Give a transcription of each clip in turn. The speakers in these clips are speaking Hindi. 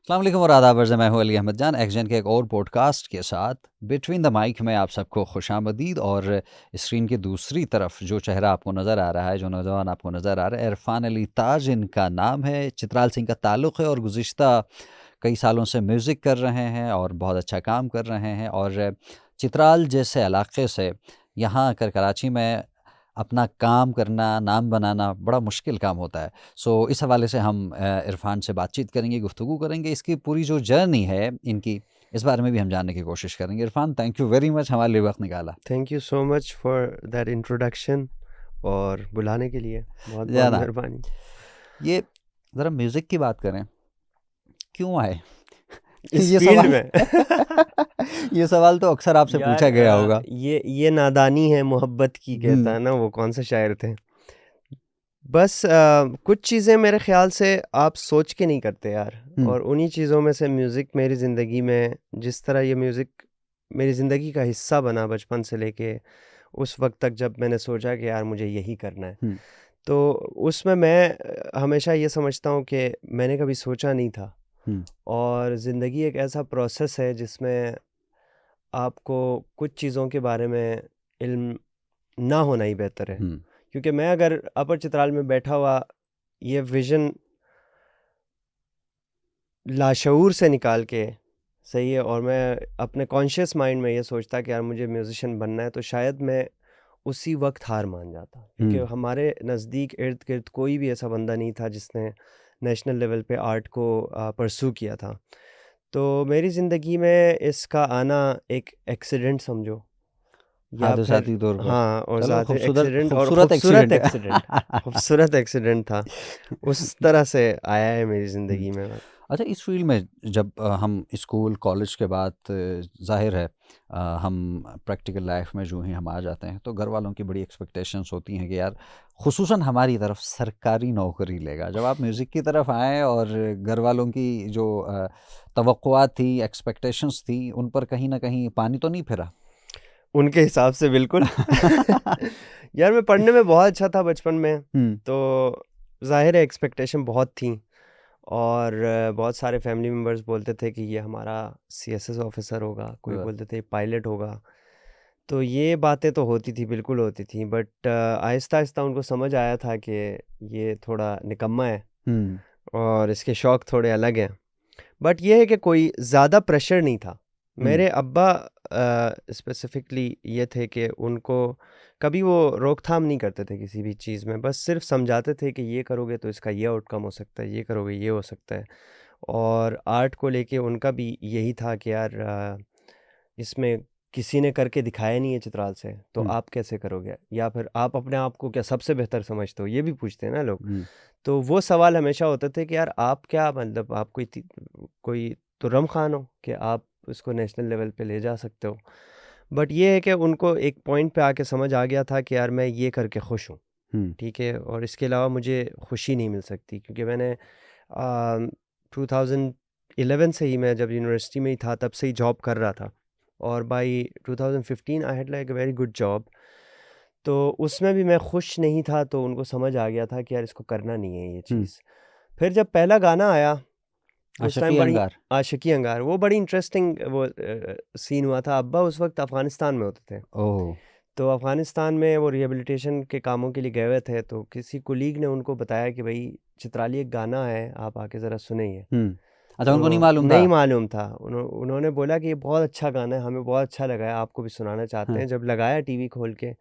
अस्सलाम वालेकुम और आदाब अर्ज़, मैं हूँ अली अहमद जान एक्सजेन के एक और पॉडकास्ट के साथ बिटवीन द माइक में आप सबको खुशामदीद। और स्क्रीन की दूसरी तरफ जो चेहरा आपको नज़र आ रहा है, जो नौजवान आपको नज़र आ रहा है, इरफान अली ताज इनका नाम है। चित्राल सिंह का ताल्लुक़ है और गुज़िश्ता कई सालों से म्यूज़िक कर रहे हैं और बहुत अच्छा काम कर रहे हैं। और चित्राल जैसे इलाके से यहाँ आकर कराची में अपना काम करना, नाम बनाना बड़ा मुश्किल काम होता है। सो इस हवाले से हम इरफ़ान से बातचीत करेंगे, गुफ्तगू करेंगे। इसकी पूरी जो जर्नी है इनकी, इस बारे में भी हम जानने की कोशिश करेंगे। Irfan, thank you very much हमारे लिए वक़्त निकाला। Thank you so much for that introduction और बुलाने के लिए बहुत बहुत जनाब, मेहरबानी। ये ज़रा म्यूज़िक की बात करें, क्यों आए? इस ये फील्ड सवाल में ये सवाल तो अक्सर आपसे यार पूछा गया होगा। ये नादानी है मोहब्बत की, कहता हुँ, है ना वो कौन सा शायर थे। बस कुछ चीज़ें मेरे ख्याल से आप सोच के नहीं करते यार, हुँ, और उन्हीं चीज़ों में से म्यूज़िक मेरी ज़िंदगी में, जिस तरह ये म्यूज़िक मेरी ज़िंदगी का हिस्सा बना बचपन से लेके उस वक्त तक जब मैंने सोचा कि यार मुझे यही करना है, हुँ, तो उसमें मैं हमेशा ये समझता हूँ कि मैंने कभी सोचा नहीं था। हुँ, और ज़िंदगी एक ऐसा प्रोसेस है जिसमें आपको कुछ चीज़ों के बारे में इल्म ना होना ही बेहतर है। हुँ, क्योंकि मैं अगर अपर चित्राल में बैठा हुआ ये विज़न लाशऊर से निकाल के, सही है, और मैं अपने कॉन्शियस माइंड में ये सोचता कि यार मुझे म्यूज़िशियन बनना है, तो शायद मैं उसी वक्त हार मान जाता। क्योंकि हुँ, हमारे नज़दीक इर्द गिर्द कोई भी ऐसा बंदा नहीं था जिसने नेशनल लेवल पे आर्ट को परस्यू किया था। तो मेरी ज़िंदगी में इसका आना एक एक्सीडेंट समझो, या फिर हादसाती तौर पर। हाँ, और चलो, ज़ाती एक्सीडेंट और खूबसूरत खूबसूरत एक्सीडेंट एक्सीडेंट, है। खूबसूरत एक्सीडेंट था। उस तरह से आया है मेरी हुँ। ज़िंदगी में। अच्छा, इस फ़ील्ड में जब हम स्कूल, कॉलेज के बाद ज़ाहिर है हम प्रैक्टिकल लाइफ़ में जो ही हम आ जाते हैं, तो घर वालों की बड़ी एक्सपेक्टेशंस होती हैं कि यार ख़ुसूसन हमारी तरफ सरकारी नौकरी लेगा। जब आप म्यूज़िक की तरफ आए और घर वालों की जो तवक्कुआत थी, एक्सपेक्टेशंस थी, उन पर कहीं न कहीं पानी तो नहीं फिरा? उनके हिसाब से बिल्कुल। यार मैं पढ़ने में बहुत अच्छा था बचपन में, हुँ, तो ज़ाहिर है एक्सपेक्टेशन बहुत थी। और बहुत सारे फैमिली मेम्बर्स बोलते थे कि ये हमारा सीएसएस ऑफिसर होगा, कोई व बोलते थे पायलट होगा। तो ये बातें तो होती थी, बिल्कुल होती थी, बट आहिस्ता-आहिस्ता उनको समझ आया था कि ये थोड़ा निकम्मा है हुँ, और इसके शौक थोड़े अलग हैं। बट ये है कि कोई ज़्यादा प्रेशर नहीं था। हुँ, मेरे अब्बा स्पेसिफ़िकली ये थे कि उनको कभी वो रोक-थाम नहीं करते थे किसी भी चीज़ में, बस सिर्फ़ समझाते थे कि ये करोगे तो इसका ये आउटकम हो सकता है, ये करोगे ये हो सकता है। और आर्ट को लेके उनका भी यही था कि यार इसमें किसी ने करके दिखाया नहीं है चित्राल से, तो हुँ, आप कैसे करोगे? या फिर आप अपने आप को क्या सबसे बेहतर समझते हो? ये भी पूछते हैं ना लोग। हुँ, तो वो सवाल हमेशा होते थे कि यार आप क्या, मतलब आप कोई तुर्रम खान हो कि आप उसको नेशनल लेवल पे ले जा सकते हो। बट ये है कि उनको एक पॉइंट पे आके समझ आ गया था कि यार मैं ये करके खुश हूँ, हुँ, ठीक है? और इसके अलावा मुझे खुशी नहीं मिल सकती, क्योंकि मैंने 2011 से ही, मैं जब यूनिवर्सिटी में ही था तब से ही जॉब कर रहा था, और by 2015 I had like a very good job. तो उसमें भी मैं खुश नहीं था, तो उनको समझ आ गया था कि यार इसको करना नहीं है ये हुँ। चीज़। फिर जब पहला गाना आया, उस टाइम आशिकी बड़ी अंगार। आशिकी अंगार, वो बड़ी इंटरेस्टिंग वो सीन हुआ था। अब्बा उस वक़्त अफ़गानिस्तान में होते थे। ओह! तो अफ़गानिस्तान में वो रिहैबिलिटेशन के कामों के लिए गए हुए थे, तो किसी कोलीग ने उनको बताया कि भई चित्राली एक गाना है, आप आके ज़रा सुनिए। हुँ। अच्छा, उनको नहीं तो मालूम था? नहीं मालूम था। उन्होंने बोला कि ये बहुत अच्छा गाना है, हमें बहुत अच्छा लगा है, आपको भी सुनाना चाहते हाँ। हैं। जब लगाया टीवी खोल के,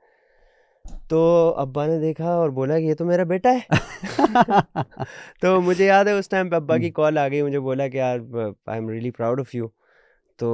तो अब्बा ने देखा और बोला कि ये तो मेरा बेटा है। तो मुझे याद है उस टाइम पे अब्बा की हुँ, कॉल आ गई, मुझे बोला कि यार I am really proud of you, तो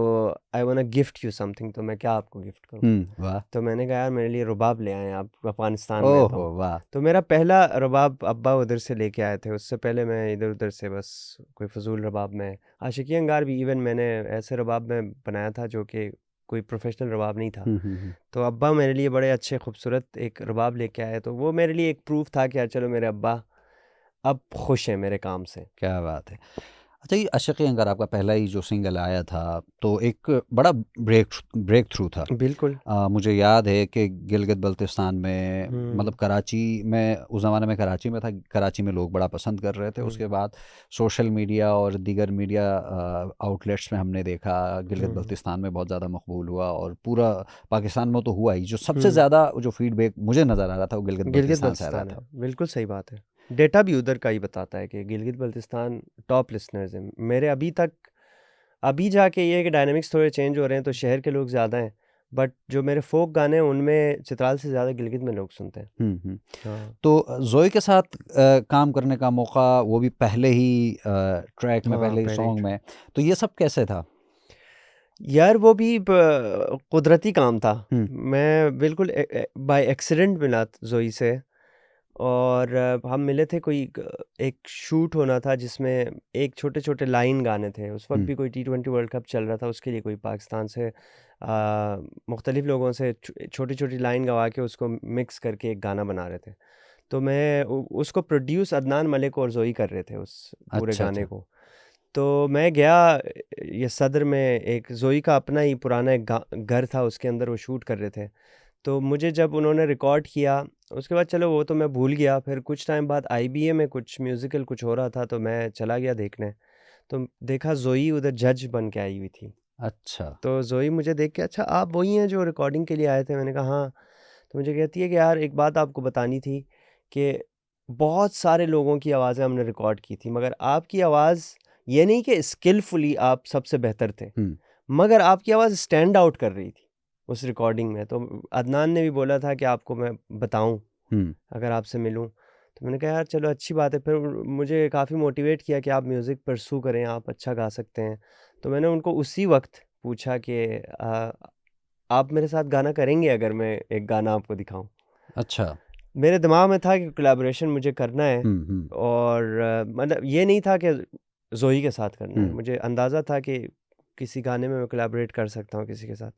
I want to gift you something, तो मैं क्या आपको गिफ्ट करूँ? हुँ, वाह! तो मैंने कहा यार मेरे लिए रुबाब ले आएँ आप, अफ़गानिस्तान में है तो। ओहो, वाह! तो मेरा पहला रुबाब अब्बा उधर से लेके आए थे, उससे पहले मैं इधर-उधर से बस कोई फ़िज़ूल रुबाब में, आशिकी अंगार भी इवन मैंने ऐसे रुबाब में बनाया था जो कि कोई प्रोफ़ेशनल रुबाब नहीं था। हुँ, हुँ, हुँ। तो अब्बा मेरे लिए बड़े अच्छे खूबसूरत एक रुबाब लेके आए, तो वो मेरे लिए एक प्रूफ़ था कि यार चलो मेरे अब्बा अब खुश हैं मेरे काम से। क्या बात है। अच्छा, ये आशिकी अंगार आपका पहला ही जो सिंगल आया था, तो एक बड़ा ब्रेक थ्रू था। बिल्कुल। मुझे याद है कि गिलगित बल्तिस्तान में, मतलब हुँ, कराची में, उस ज़माने में कराची में था, कराची में लोग बड़ा पसंद कर रहे थे। हुँ, उसके बाद सोशल मीडिया और दीगर मीडिया आउटलेट्स में हमने देखा गिलगित हुँ, बल्तिस्तान में बहुत ज़्यादा मकबूल हुआ, और पूरा पाकिस्तान में तो हुआ ही। जो सबसे हुँ। ज़्यादा जो फीडबैक मुझे नज़र आ रहा था वो गिलगित गिलगित बल्तिस्तान से आ रहा बल्तिस्तान है, था। बिल्कुल सही बात है। डेटा भी उधर का ही बताता है कि गिलगित बल्तिस्तान टॉप लिसनर्स हैं। मेरे अभी जाके ये है कि डायनामिक्स थोड़े चेंज हो रहे हैं, तो शहर के लोग ज़्यादा हैं, बट जो मेरे फ़ोक गाने हैं उनमें चित्राल से ज़्यादा गिलगित में लोग सुनते हैं। हम्म। हाँ, तो ज़ोई के साथ काम करने का मौका, वो भी पहले ही ट्रैक में, हाँ, पहले ही पहले ही सॉन्ग में, तो ये सब कैसे था? यार वो भी कुदरती काम था। हुँ, मैं बिल्कुल बाय एक्सीडेंट मिला ज़ोई से, और हम मिले थे। एक शूट होना था जिसमें एक छोटे-छोटे लाइन गाने थे। उस वक़्त हुँ, भी कोई टी20 वर्ल्ड कप चल रहा था, उसके लिए कोई पाकिस्तान से मुख्तलिफ़ लोगों से छोटी-छोटी लाइन गवा के उसको मिक्स करके एक गाना बना रहे थे। तो मैं उ उसको प्रोड्यूस अदनान मलिक और ज़ोई कर रहे थे उस पूरे अच्छा, गाने अच्छा। को। तो मैं गया, ये सदर में एक ज़ोई का अपना ही पुराना एक घर था, उसके अंदर वो शूट कर रहे थे। तो मुझे जब उन्होंने रिकॉर्ड किया, उसके बाद चलो वो तो मैं भूल गया। फिर कुछ टाइम बाद आईबीए में कुछ म्यूज़िकल कुछ हो रहा था, तो मैं चला गया देखने। तो देखा ज़ोई उधर जज बन के आई हुई थी। अच्छा। तो ज़ोई मुझे देख के, अच्छा आप वही हैं जो रिकॉर्डिंग के लिए आए थे? मैंने कहा हाँ। तो मुझे कहती है कि यार एक बात आपको बतानी थी कि बहुत सारे लोगों की आवाज़ें हमने रिकॉर्ड की थी, मगर आपकी आवाज़, ये नहीं कि स्किलफुली आप सबसे बेहतर थे, हुँ, मगर आपकी आवाज़ स्टैंड आउट कर रही थी उस रिकॉर्डिंग में। तो अदनान ने भी बोला था कि आपको मैं बताऊँ, हुँ, अगर आपसे मिलूँ। तो मैंने कहा यार चलो अच्छी बात है। फिर मुझे काफ़ी मोटिवेट किया कि आप म्यूज़िक परस्यू करें, आप अच्छा गा सकते हैं। तो मैंने उनको उसी वक़्त पूछा कि आप मेरे साथ गाना करेंगे अगर मैं एक गाना आपको दिखाऊँ? अच्छा। मेरे दिमाग में था कि कोलैबोरेशन मुझे करना है, हुँ, हुँ, और मतलब ये नहीं था कि ज़ोई के साथ करना है। हुँ, मुझे अंदाज़ा था कि किसी गाने में मैं कोलैबोरेट कर सकता हूँ किसी के साथ।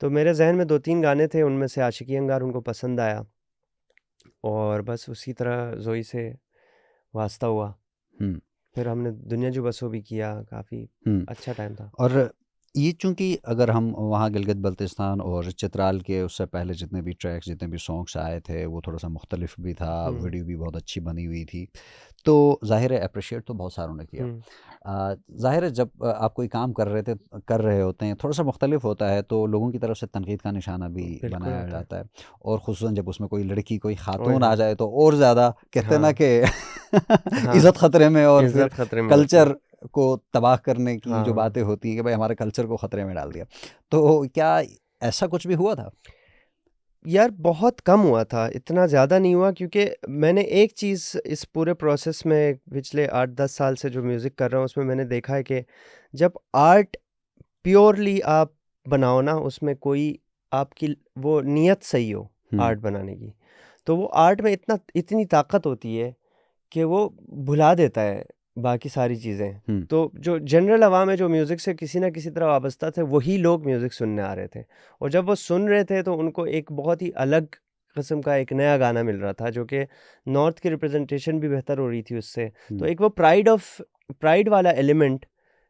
तो मेरे ज़हन में 2-3 गाने थे, उनमें से आशिकी अंगार उनको पसंद आया, और बस उसी तरह ज़ोई से वास्ता हुआ। हुँ, फिर हमने दुनिया जो बसो भी किया, काफ़ी हुँ। अच्छा टाइम था। और ये, चूँकि अगर हम वहाँ गिलगित बल्तिस्तान और चित्राल के उससे पहले जितने भी ट्रैक्स, जितने भी सॉन्ग्स आए थे, वो थोड़ा-सा मुख्तलिफ भी था, हुँ, वीडियो भी बहुत अच्छी बनी हुई थी। तो ज़ाहिर है एप्रिशिएट तो बहुत सारों ने किया। हुँ। ज़ाहिर है जब आप कोई काम कर रहे होते हैं, थोड़ा-सा मुख्तलिफ होता है, तो लोगों की तरफ से तनकीद का निशाना भी बिल्कुल बनाया आता है। जाता है, और ख़ुसूसन जब उसमें कोई लड़की, कोई ओए ख़ातून आ होए! जाए तो और ज़्यादा, कहते हैं ना हाँ, कि हाँ। इज़्ज़त ख़तरे में, और फिर इज़्ज़त खतरे में होती है। कल्चर को तबाह करने की जो हाँ। बातें होती हैं कि भाई हमारे कल्चर को ख़तरे में डाल दिया। तो क्या ऐसा कुछ भी हुआ था? यार बहुत कम हुआ था, इतना ज़्यादा नहीं हुआ, क्योंकि मैंने एक चीज़ इस पूरे प्रोसेस में पिछले 8-10 साल से जो म्यूज़िक कर रहा हूँ, उसमें मैंने देखा है कि जब आर्ट प्योरली आप बनाओ ना, उसमें कोई आपकी वो नीयत सही हो हुँ, आर्ट बनाने की, तो वो आर्ट में इतनी ताकत होती है कि वो भुला देता है बाकी सारी चीज़ें। हुँ, तो जो जनरल अवाम है, जो म्यूज़िक से किसी न किसी तरह वाबस्ता थे, वही लोग म्यूज़िक सुनने आ रहे थे। और जब वो सुन रहे थे तो उनको एक बहुत ही अलग किस्म का एक नया गाना मिल रहा था, जो कि नॉर्थ की रिप्रेज़ेंटेशन भी बेहतर हो रही थी उससे। तो हुँ। एक वो प्राइड वाला एलिमेंट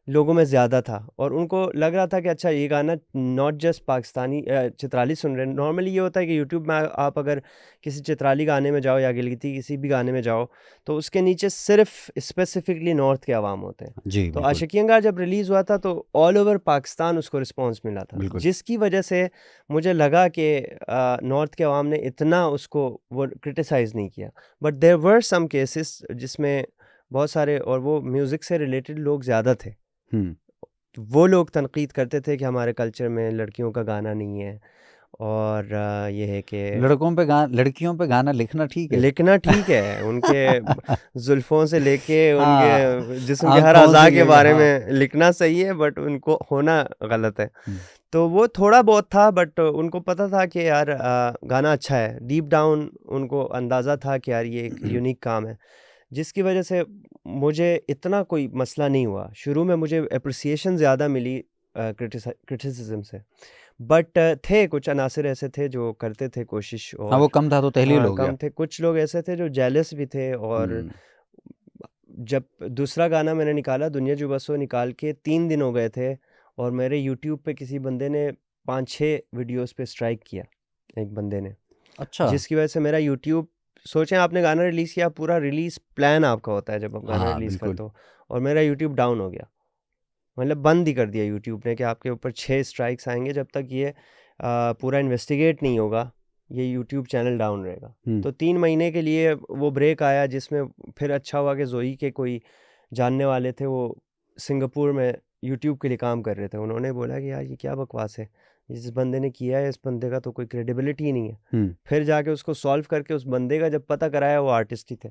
लोगों में ज़्यादा था, और उनको लग रहा था कि अच्छा ये गाना नॉट जस्ट पाकिस्तानी चित्राली सुन रहे हैं। नॉर्मली ये होता है कि यूट्यूब में आप अगर किसी चित्राली गाने में जाओ या गिलगिती किसी भी गाने में जाओ, तो उसके नीचे सिर्फ़ स्पेसिफ़िकली नॉर्थ के अवाम होते हैं। जी, तो बिल्कुल, आशिकी अंगार जब रिलीज़ हुआ था तो ऑल ओवर पाकिस्तान उसको रिस्पॉन्स मिला था, बिल्कुल। जिसकी वजह से मुझे लगा कि नॉर्थ के अवाम ने इतना उसको वो क्रिटिसाइज़ नहीं किया। But there were some cases जिसमें बहुत सारे, और वो म्यूज़िक से रिलेटेड लोग ज़्यादा थे। हुँ। वो लोग तनकीद करते थे कि हमारे कल्चर में लड़कियों का गाना नहीं है, और ये है कि लड़कियों पे गाना लिखना ठीक है। लिखना ठीक है, उनके जुल्फ़ों से लेके हाँ, उनके जिस्म के हर आँखों अज़ा से के लेके, बारे हाँ। में लिखना सही है, बट उनको होना गलत है। हुँ, तो वो थोड़ा बहुत था, बट उनको पता था कि यार गाना अच्छा है। डीप डाउन उनको अंदाज़ा था कि यार ये एक यूनिक काम है, जिसकी वजह से मुझे इतना कोई मसला नहीं हुआ। शुरू में मुझे एप्रिसिएशन ज़्यादा मिली क्रिटिसिज़्म से। बट थे कुछ अनासिर ऐसे थे जो करते थे कोशिश, हाँ, और वो कम था तो तहलील हाँ, हो गया। कम थे। कुछ लोग ऐसे थे जो जेलस भी थे, और हुँ, जब दूसरा गाना मैंने निकाला दुनिया जो बसो निकाल के 3 दिन हो गए थे और मेरे यूट्यूब पे किसी बंदे ने 5-6 वीडियोस पे स्ट्राइक किया, एक बंदे ने, अच्छा। जिसकी वजह से मेरा यूट्यूब, सोचें आपने गाना रिलीज़ किया, पूरा रिलीज़ प्लान आपका होता है जब आप गाना हाँ, रिलीज़ बिल्कुल। करते हो, और मेरा यूट्यूब डाउन हो गया। मतलब बंद ही कर दिया यूट्यूब ने कि आपके ऊपर 6 स्ट्राइक्स आएँगे, जब तक ये पूरा इन्वेस्टिगेट नहीं होगा, ये यूट्यूब चैनल डाउन रहेगा। हुँ, तो 3 महीने के लिए वो ब्रेक आया, जिसमें फिर अच्छा हुआ कि ज़ोई के कोई जानने वाले थे, वो सिंगापुर में यूट्यूब के लिए काम कर रहे थे। उन्होंने बोला कि यार ये क्या बकवास है, जिस बंदे ने किया है इस बंदे का तो कोई क्रेडिबिलिटी ही नहीं है। हुँ। फिर जाके उसको सॉल्व करके उस बंदे का जब पता कराया, वो आर्टिस्ट ही थे।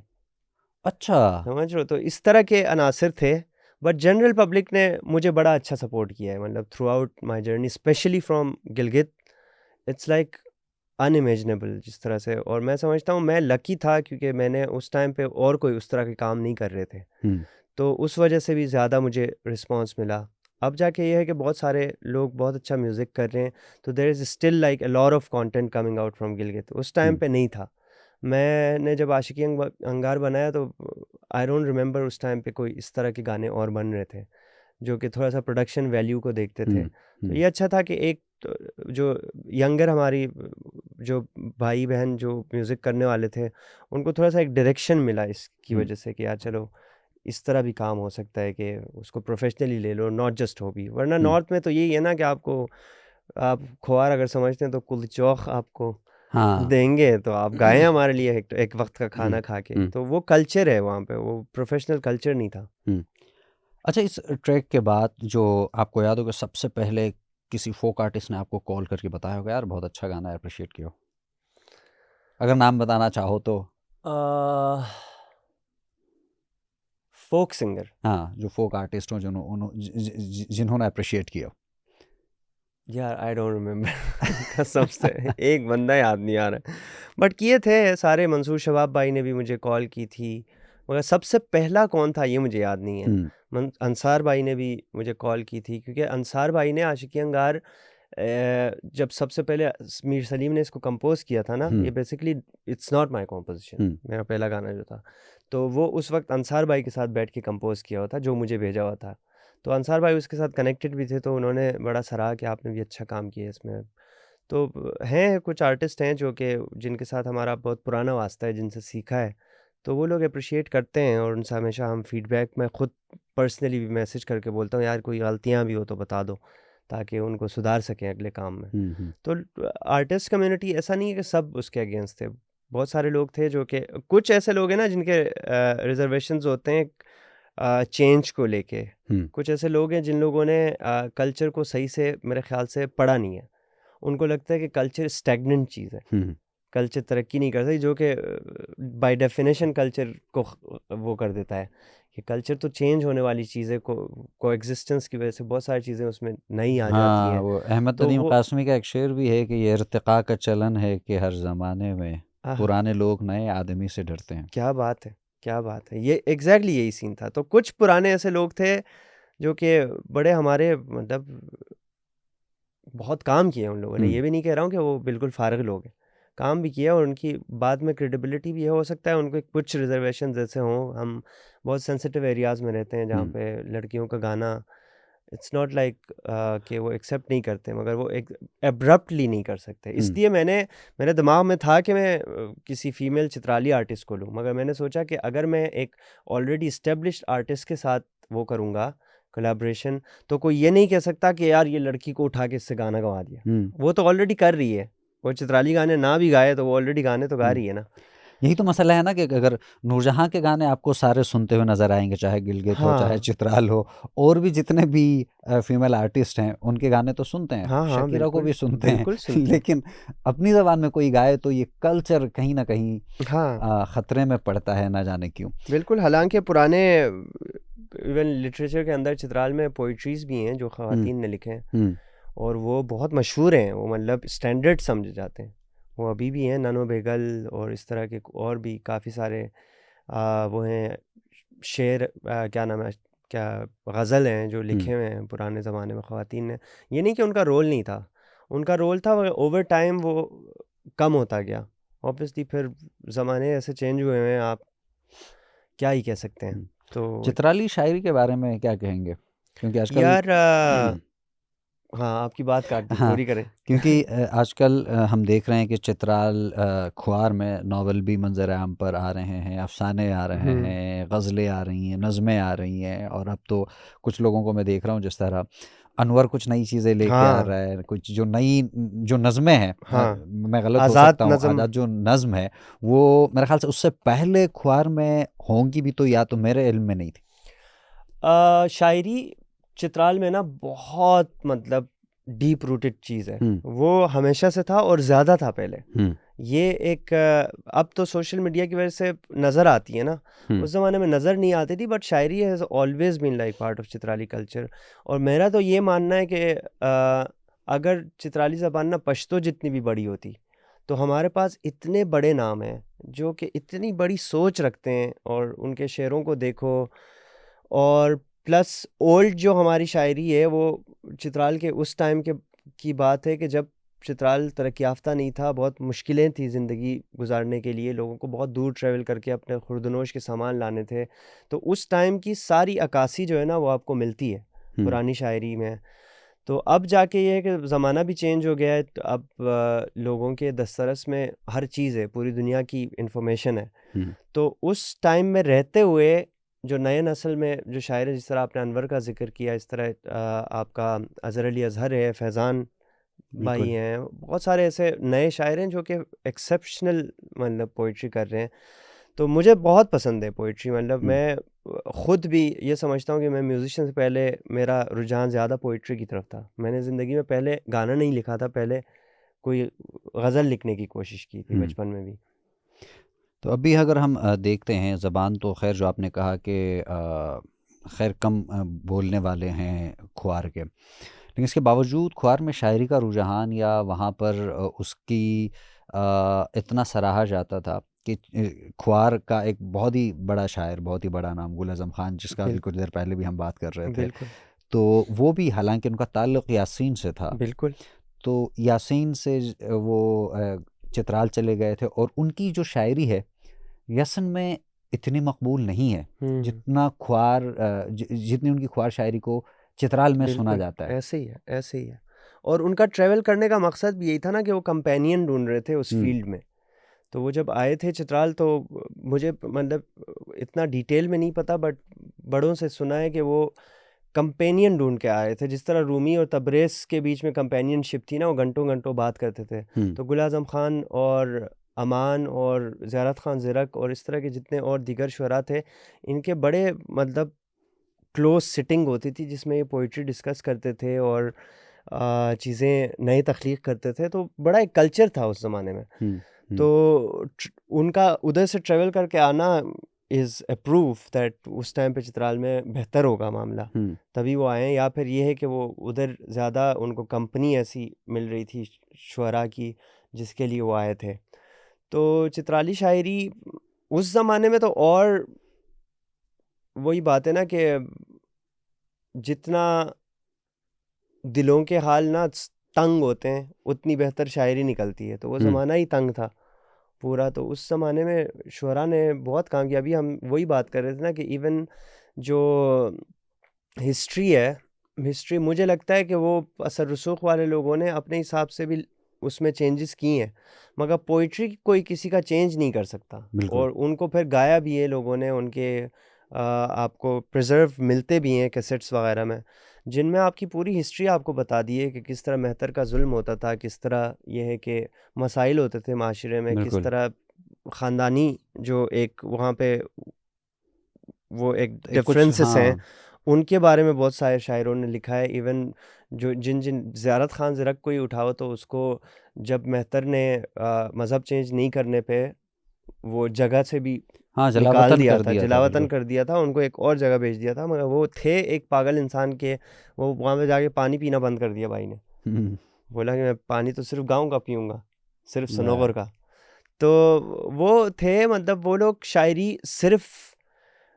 अच्छा। समझ रहे हो? तो इस तरह के अनासिर थे, बट जनरल पब्लिक ने मुझे बड़ा अच्छा सपोर्ट किया है, मतलब through out my journey, specially from Gilgit. It's like unimaginable जिस तरह से, और मैं समझता हूँ मैं लकी था क्योंकि मैंने उस टाइम पे और कोई उस तरह के काम नहीं कर रहे थे, हुँ, तो उस वजह से भी ज़्यादा मुझे रिस्पांस मिला। अब जाके ये है कि बहुत सारे लोग बहुत अच्छा म्यूज़िक कर रहे हैं, तो there is still like a lot of content coming out from Gilgit. उस टाइम हुँ, पे नहीं था। मैंने जब आशिकी अंगार बनाया तो आई डोंट रिमेंबर उस टाइम पे कोई इस तरह के गाने और बन रहे थे, जो कि थोड़ा-सा प्रोडक्शन वैल्यू को देखते थे। हुँ, तो हुँ, ये अच्छा था कि एक तो जो यंगर हमारी जो भाई-बहन जो म्यूज़िक करने वाले थे, उनको थोड़ा-सा एक डायरेक्शन मिला इसकी हुँ, वजह से कि यार चलो, इस तरह भी काम हो सकता है कि उसको प्रोफ़ेशनली ले लो, नॉट जस्ट हॉबी। वरना हुँ। नॉर्थ में तो यही है ना कि आपको, आप खुआर अगर समझते हैं तो कुलचौक आपको हाँ। देंगे, तो आप गाएँ हमारे लिए एक एक वक़्त का हुँ, खाना खा के। हुँ, तो वो कल्चर है वहाँ पे, वो प्रोफ़ेशनल कल्चर नहीं था। हुँ। अच्छा, इस ट्रैक के बाद जो आपको याद होगा सबसे पहले किसी फ़ोक आर्टिस्ट ने आपको कॉल करके बताया होगा, यार बहुत अच्छा गाना है, एप्रिशिएट किया हो? अगर नाम बताना चाहो तो? अ, फ़ोक सिंगर, हाँ, जो फ़ोक आर्टिस्ट हों जिन्हों उन्हों जि जि जि जिन्होंने एप्रिशिएट किया हो। यार आई डोंट रिमेंबर कसम से एक बंदा याद नहीं आ रहा है। बट किए थे सारे, मंसूर शबाब भाई ने भी मुझे कॉल की थी, मगर सबसे पहला कौन था ये मुझे याद नहीं है। हुँ, अंसार भाई ने भी मुझे कॉल की थी, क्योंकि अंसार भाई ने आशिकी अंगार जब सबसे पहले मीर सलीम ने इसको कंपोज़ किया था ना, हुँ, ये basically it's not my composition, हुँ, मेरा पहला गाना जो था, तो वो उस वक़्त अंसार भाई के साथ बैठ के कंपोज़ किया हुआ था, जो मुझे भेजा हुआ था। तो अंसार भाई उसके साथ कनेक्टेड भी थे, तो उन्होंने बड़ा सराहा कि आपने भी अच्छा काम किया है इसमें। तो हैं कुछ आर्टिस्ट हैं जो कि जिनके साथ हमारा बहुत पुराना वास्ता है, जिनसे सीखा है, तो वो लोग एप्रिशिएट करते हैं, और उनसे हमेशा हम फीडबैक, मैं खुद पर्सनली भी मैसेज करके बोलता हूँ, यार कोई गलतियाँ भी हो तो बता दो, ताकि उनको सुधार सकें अगले काम में। हुँ, हुँ, तो आर्टिस्ट कम्युनिटी ऐसा नहीं है कि सब उसके अगेंस्ट थे। बहुत सारे लोग थे जो कि, कुछ ऐसे लोग हैं ना जिनके रिज़र्वेशंस होते हैं चेंज को लेके। हुँ, कुछ ऐसे लोग हैं जिन लोगों ने कल्चर को सही से मेरे ख़्याल से पढ़ा नहीं है। उनको लगता है कि कल्चर स्टैग्नेंट चीज़ है। हुँ, कल्चर तरक्की नहीं कर सकती, जो कि बाय डेफिनेशन कल्चर को वो कर देता है कि कल्चर तो चेंज होने वाली चीज़ है, कोएग्जिस्टेंस की वजह से बहुत सारी चीज़ें उसमें नई आ जाती हाँ, हैं। वो अहमद तो नदीम वो कासमी का एक शेर भी है कि ये इर्तिक़ा का चलन है कि हर ज़माने में आह! पुराने लोग नए आदमी से डरते हैं। क्या बात है! क्या बात है! ये एग्ज़ैक्टली यही सीन था। तो कुछ पुराने ऐसे लोग थे जो कि बड़े हमारे, मतलब बहुत काम किया उन लोगों ने। हुँ, ये भी नहीं कह रहा हूँ कि वो बिल्कुल फ़ारिग लोग हैं। काम भी किया, और उनकी बाद में क्रेडिबिलिटी भी है। हो सकता है उनको कुछ रिज़र्वेशंस ऐसे हों। हम बहुत सेंसिटिव एरियाज़ में रहते हैं जहाँ हुँ, पे लड़कियों का गाना, इट्स नॉट लाइक कि वो एक्सेप्ट नहीं करते, मगर वो एक एब्रप्टली नहीं कर सकते। हुँ, इसलिए मेरे दिमाग में था कि मैं किसी फीमेल चित्राली आर्टिस्ट को लूँ, मगर मैंने सोचा कि अगर मैं एक ऑलरेडी एस्टेब्लिश्ड आर्टिस्ट के साथ वो करूँगा कोलैबोरेशन, तो कोई ये नहीं कह सकता कि यार ये लड़की को उठा के इससे गाना गवा दिया। हुँ, वो तो ऑलरेडी कर रही है। वो चित्राली गाने ना भी गाए तो वो ऑलरेडी गाने तो गा हुँ। रही है ना। यही तो मसला है ना कि अगर नूरजहाँ के गाने आपको सारे सुनते हुए नज़र आएँगे, चाहे गिलगित हो, चाहे हाँ। चित्राल हो, और भी जितने भी फीमेल आर्टिस्ट हैं, उनके गाने तो सुनते हैं, हाँ, हाँ, शकीरा को बिल्कुल। भी सुनते हैं, बिल्कुल सुनते हैं। लेकिन अपनी ज़बान में कोई गाए तो ये कल्चर कहीं न कहीं हाँ। खतरे में पड़ता है, ना जाने क्यों। बिल्कुल, हालाँकि पुराने इवन लिटरेचर के अंदर चित्राल में पोएट्रीज़ भी हैं जो हुँ, ख़वातीन ने लिखे हैं, हुँ, और वो बहुत मशहूर हैं, वो मतलब स्टैंडर्ड समझे जाते हैं। वो अभी भी हैं, नैनो बेगल और इस तरह के और भी काफ़ी सारे वो हैं शेर, क्या नाम है, क्या गज़ल हैं जो हुँ, लिखे हुए हैं पुराने ज़माने में ख़वातीन ने। ये नहीं कि उनका रोल नहीं था, उनका रोल था, मगर ओवर टाइम वो कम होता गया। ऑब्वियसली फिर ज़माने ऐसे चेंज हुए हैं, आप क्या ही कह सकते हैं। हुँ। तो चित्राली शायरी के बारे में क्या कहेंगे? क्योंकि आजकल यार हाँ, आपकी बात काट दी, हाँ, पूरी करें। क्योंकि आजकल हम देख रहे हैं कि चित्राल खुआर में नावल भी मंज़र आम पर आ रहे हैं, अफ़साने आ रहे हुँ, हैं, ग़ज़लें आ रही हैं, नज़में आ रही हैं, और अब तो कुछ लोगों को मैं देख रहा हूँ जिस तरह अनवर कुछ नई चीज़ें लेके आ हाँ, रहा है, कुछ जो नई जो नज़में हैं, हाँ, मैं गलत हो आज़ाद सकता हूँ, नज़म। आज़ाद जो नज़्म है, वो मेरे ख़्याल से उससे पहले खुआर में होंगी भी, तो या तो मेरे इल्म में नहीं थी। शायरी चित्राल में ना बहुत मतलब डीप रूटेड चीज़ है। हुँ, वो हमेशा से था और ज़्यादा था पहले। हुँ, ये एक अब तो सोशल मीडिया की वजह से नज़र आती है ना, हुँ, उस ज़माने में नज़र नहीं आती थी, but shayari has always been like part of Chitrali culture. और मेरा तो ये मानना है कि अगर चित्राली ज़बान ना पश्तो जितनी भी बड़ी होती, तो हमारे पास इतने बड़े नाम हैं, जो कि इतनी बड़ी सोच रखते हैं, और उनके शेरों को देखो। और प्लस ओल्ड जो हमारी शायरी है, वो चित्राल के उस टाइम के की बात है कि जब चित्राल तरक्की याफ्ता नहीं था, बहुत मुश्किलें थी ज़िंदगी गुज़ारने के लिए, लोगों को बहुत दूर ट्रैवल करके अपने खुर्दनोश के सामान लाने थे। तो उस टाइम की सारी अक्कासी जो है ना, वो आपको मिलती है हुँ, पुरानी शायरी में। तो अब जाके ये है कि ज़माना भी चेंज हो गया है, तो अब लोगों के दस्तरस में हर चीज़ है, पूरी दुनिया की इन्फॉर्मेशन है। हुँ, तो उस टाइम में रहते हुए जो नए नस्ल में जो शायर हैं, जिस तरह आपने अनवर का ज़िक्र किया, इस तरह आपका अज़हर अली अज़हर है, फैज़ान भाई बिल्कुल। हैं, बहुत सारे ऐसे नए शायर हैं जो कि एक्सेप्शनल मतलब पोइट्री कर रहे हैं। तो मुझे बहुत पसंद है पोइट्री, मतलब हुँ। मैं खुद भी ये समझता हूँ कि मैं म्यूज़िशियन से पहले मेरा रुझान ज़्यादा पोइट्री की तरफ था। मैंने ज़िंदगी में पहले गाना नहीं लिखा था, पहले कोई गज़ल लिखने की कोशिश की थी हुँ। बचपन में भी। तो अभी अगर हम देखते हैं ज़बान, तो ख़ैर जो आपने कहा कि ख़ैर कम बोलने वाले हैं खुआर के। लेकिन इसके बावजूद खुआर में शायरी का रुझान या वहाँ पर उसकी इतना सराहा जाता था कि खुआर का एक बहुत ही बड़ा शायर, बहुत ही बड़ा नाम गुल आज़म ख़ान, जिसका अभी बिल कुछ देर पहले भी हम बात कर रहे थे। बिल्कुल, तो वो भी, हालाँकि उनका ताल्लुक़ यासीन से था, बिल्कुल। तो यासीन से वो चित्राल चले गए थे, और उनकी जो शायरी है व्यसन में इतनी मकबूल नहीं है, हुँ। जितना ख्वार जितनी उनकी ख्वार शायरी को चित्राल में सुना बिल्कुल, जाता है। ऐसे ही है, ऐसे ही है। और उनका ट्रैवल करने का मकसद भी यही था ना कि वो कंपेनियन ढूँढ रहे थे उस हुँ, फ़ील्ड में। तो वो जब आए थे चित्राल, तो मुझे मतलब इतना डिटेल में नहीं पता, बट बड़ों से सुना है कि वो कंपेनियन ढूँढ के आए थे। जिस तरह रूमी और तबरेज़ के बीच में कंपेनियनशिप थी ना, वो घंटों-घंटों बात करते थे। हुँ, तो गुल आज़म ख़ान और अमान और ज़ियारत ख़ान ज़िरक और इस तरह के जितने और दीगर शुअरा थे, इनके बड़े मतलब क्लोज़ सिटिंग होती थी, जिसमें ये पोएट्री डिस्कस करते थे और चीज़ें नए तख्लीक करते थे, तो बड़ा एक कल्चर था उस ज़माने में। हुँ, हुँ, तो उनका उधर से ट्रैवल करके आना इज़ अ प्रूफ दैट उस टाइम पे चित्राल में बेहतर होगा मामला, हुँ। तभी वो आए हैं। या फिर ये है कि वो उधर ज़्यादा उनको कंपनी ऐसी मिल रही थी शुअरा की, जिसके लिए वो आए थे। तो चित्राली शायरी उस ज़माने में तो, और वही बात है ना कि जितना दिलों के हाल ना तंग होते हैं, उतनी बेहतर शायरी निकलती है। तो वो हुँ, ज़माना ही तंग था पूरा। तो उस ज़माने में शुअरा ने बहुत काम किया। अभी हम वही बात कर रहे थे ना कि इवन जो हिस्ट्री है, हिस्ट्री मुझे लगता है कि वो असर रसूख वाले लोगों ने अपने हिसाब से भी उसमें चेंजेस किए हैं, मगर पोइट्री कोई किसी का चेंज नहीं कर सकता। बिल्कुल। और उनको फिर गाया भी है लोगों ने, उनके आपको प्रिजर्व मिलते भी हैं कैसेट्स वगैरह में, जिनमें आपकी पूरी हिस्ट्री आपको बता दी है कि किस तरह मेहतर का जुल्म होता था, किस तरह ये है कि मसाइल होते थे माशरे में, किस बिल्कुल। तरह ख़ानदानी जो एक वहाँ पे वो एक एक कुछ, डिफरेंसेस हैं, हाँ, उनके बारे में बहुत सारे शायरों ने लिखा है। इवन जो जिन ज़ियारत ख़ान ज़िरक को ही उठाओ, तो उसको जब मेहतर ने मज़हब चेंज नहीं करने पे वो जगह से भी हाँ, निकाल जलावतन दिया कर था, दिया था, जलावतन बिल्कुल। कर दिया था, उनको एक और जगह भेज दिया था, मगर वो थे एक पागल इंसान के, वो वहाँ पे जाके पानी पीना बंद कर दिया भाई ने। हुँ, बोला कि मैं पानी तो सिर्फ़ गाँव का पीऊँगा, सिर्फ़ या सनोबर का। तो वो थे, मतलब वो लोग शायरी सिर्फ़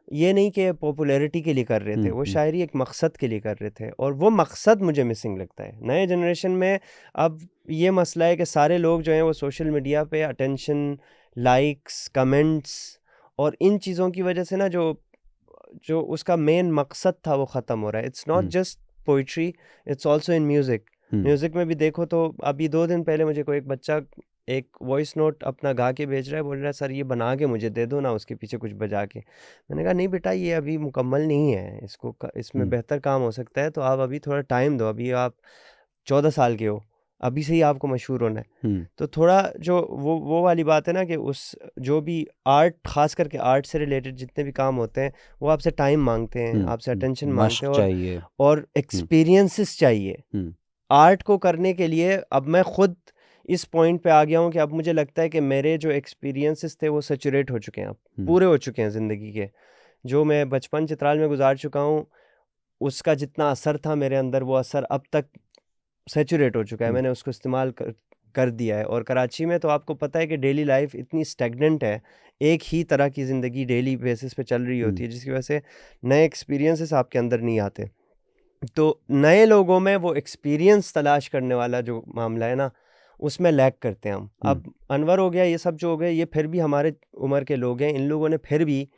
ये नहीं कि पॉपुलैरिटी के लिए कर रहे थे, हुँ, वो हुँ, शायरी एक मकसद के लिए कर रहे थे, और वो मकसद मुझे मिसिंग लगता है। नए जनरेशन में अब ये मसला है कि सारे लोग जो हैं वो social media pay attention, likes, comments और इन चीज़ों की वजह से ना जो जो उसका मेन मकसद था वो ख़त्म हो रहा है। It's not just poetry, it's also in music. Music में भी देखो तो अभी 2 दिन पहले मुझे कोई एक बच्चा एक वॉइस नोट अपना गा के भेज रहा है, बोल रहा है सर ये बना के मुझे दे दो ना, उसके पीछे कुछ बजा के। मैंने कहा नहीं बेटा, ये अभी मुकम्मल नहीं है, इसमें बेहतर काम हो सकता है, तो आप अभी थोड़ा टाइम दो। अभी आप 14 साल के हो, अभी से ही आपको मशहूर होना है। तो थोड़ा जो वो वाली बात है ना कि उस जो भी आर्ट, ख़ास करके आर्ट से रिलेटेड जितने भी काम होते हैं, वो आपसे टाइम मांगते हैं, आपसे अटेंशन मांगते हैं, चाहिए और एक्सपीरियंसेस चाहिए। आर्ट को करने के लिए अब मैं खुद इस पॉइंट पे आ गया हूँ कि अब मुझे लगता है कि मेरे जो एक्सपीरियंसेस थे वो सैचुरेट हो चुके हैं, अब पूरे हो चुके हैं ज़िंदगी के। जो मैं बचपन चित्राल में गुजार चुका हूँ, उसका जितना असर था मेरे अंदर, वो असर अब तक सैचुरेट हो चुका है। मैंने उसको इस्तेमाल कर दिया है। और कराची में तो आपको पता है कि डेली लाइफ इतनी स्टैग्नेंट है, एक ही तरह की ज़िंदगी डेली बेसिस पे चल रही होती है, जिसकी वजह से नए एक्सपीरियंसेस आपके अंदर नहीं आते। तो नए लोगों में वो एक्सपीरियंस तलाश करने वाला जो मामला है ना, उसमें लैग करते हैं हम। अब अनवर हो गया, ये सब जो हो गए, ये फिर भी हमारे उम्र के लोग हैं। इन लोगों ने फिर भी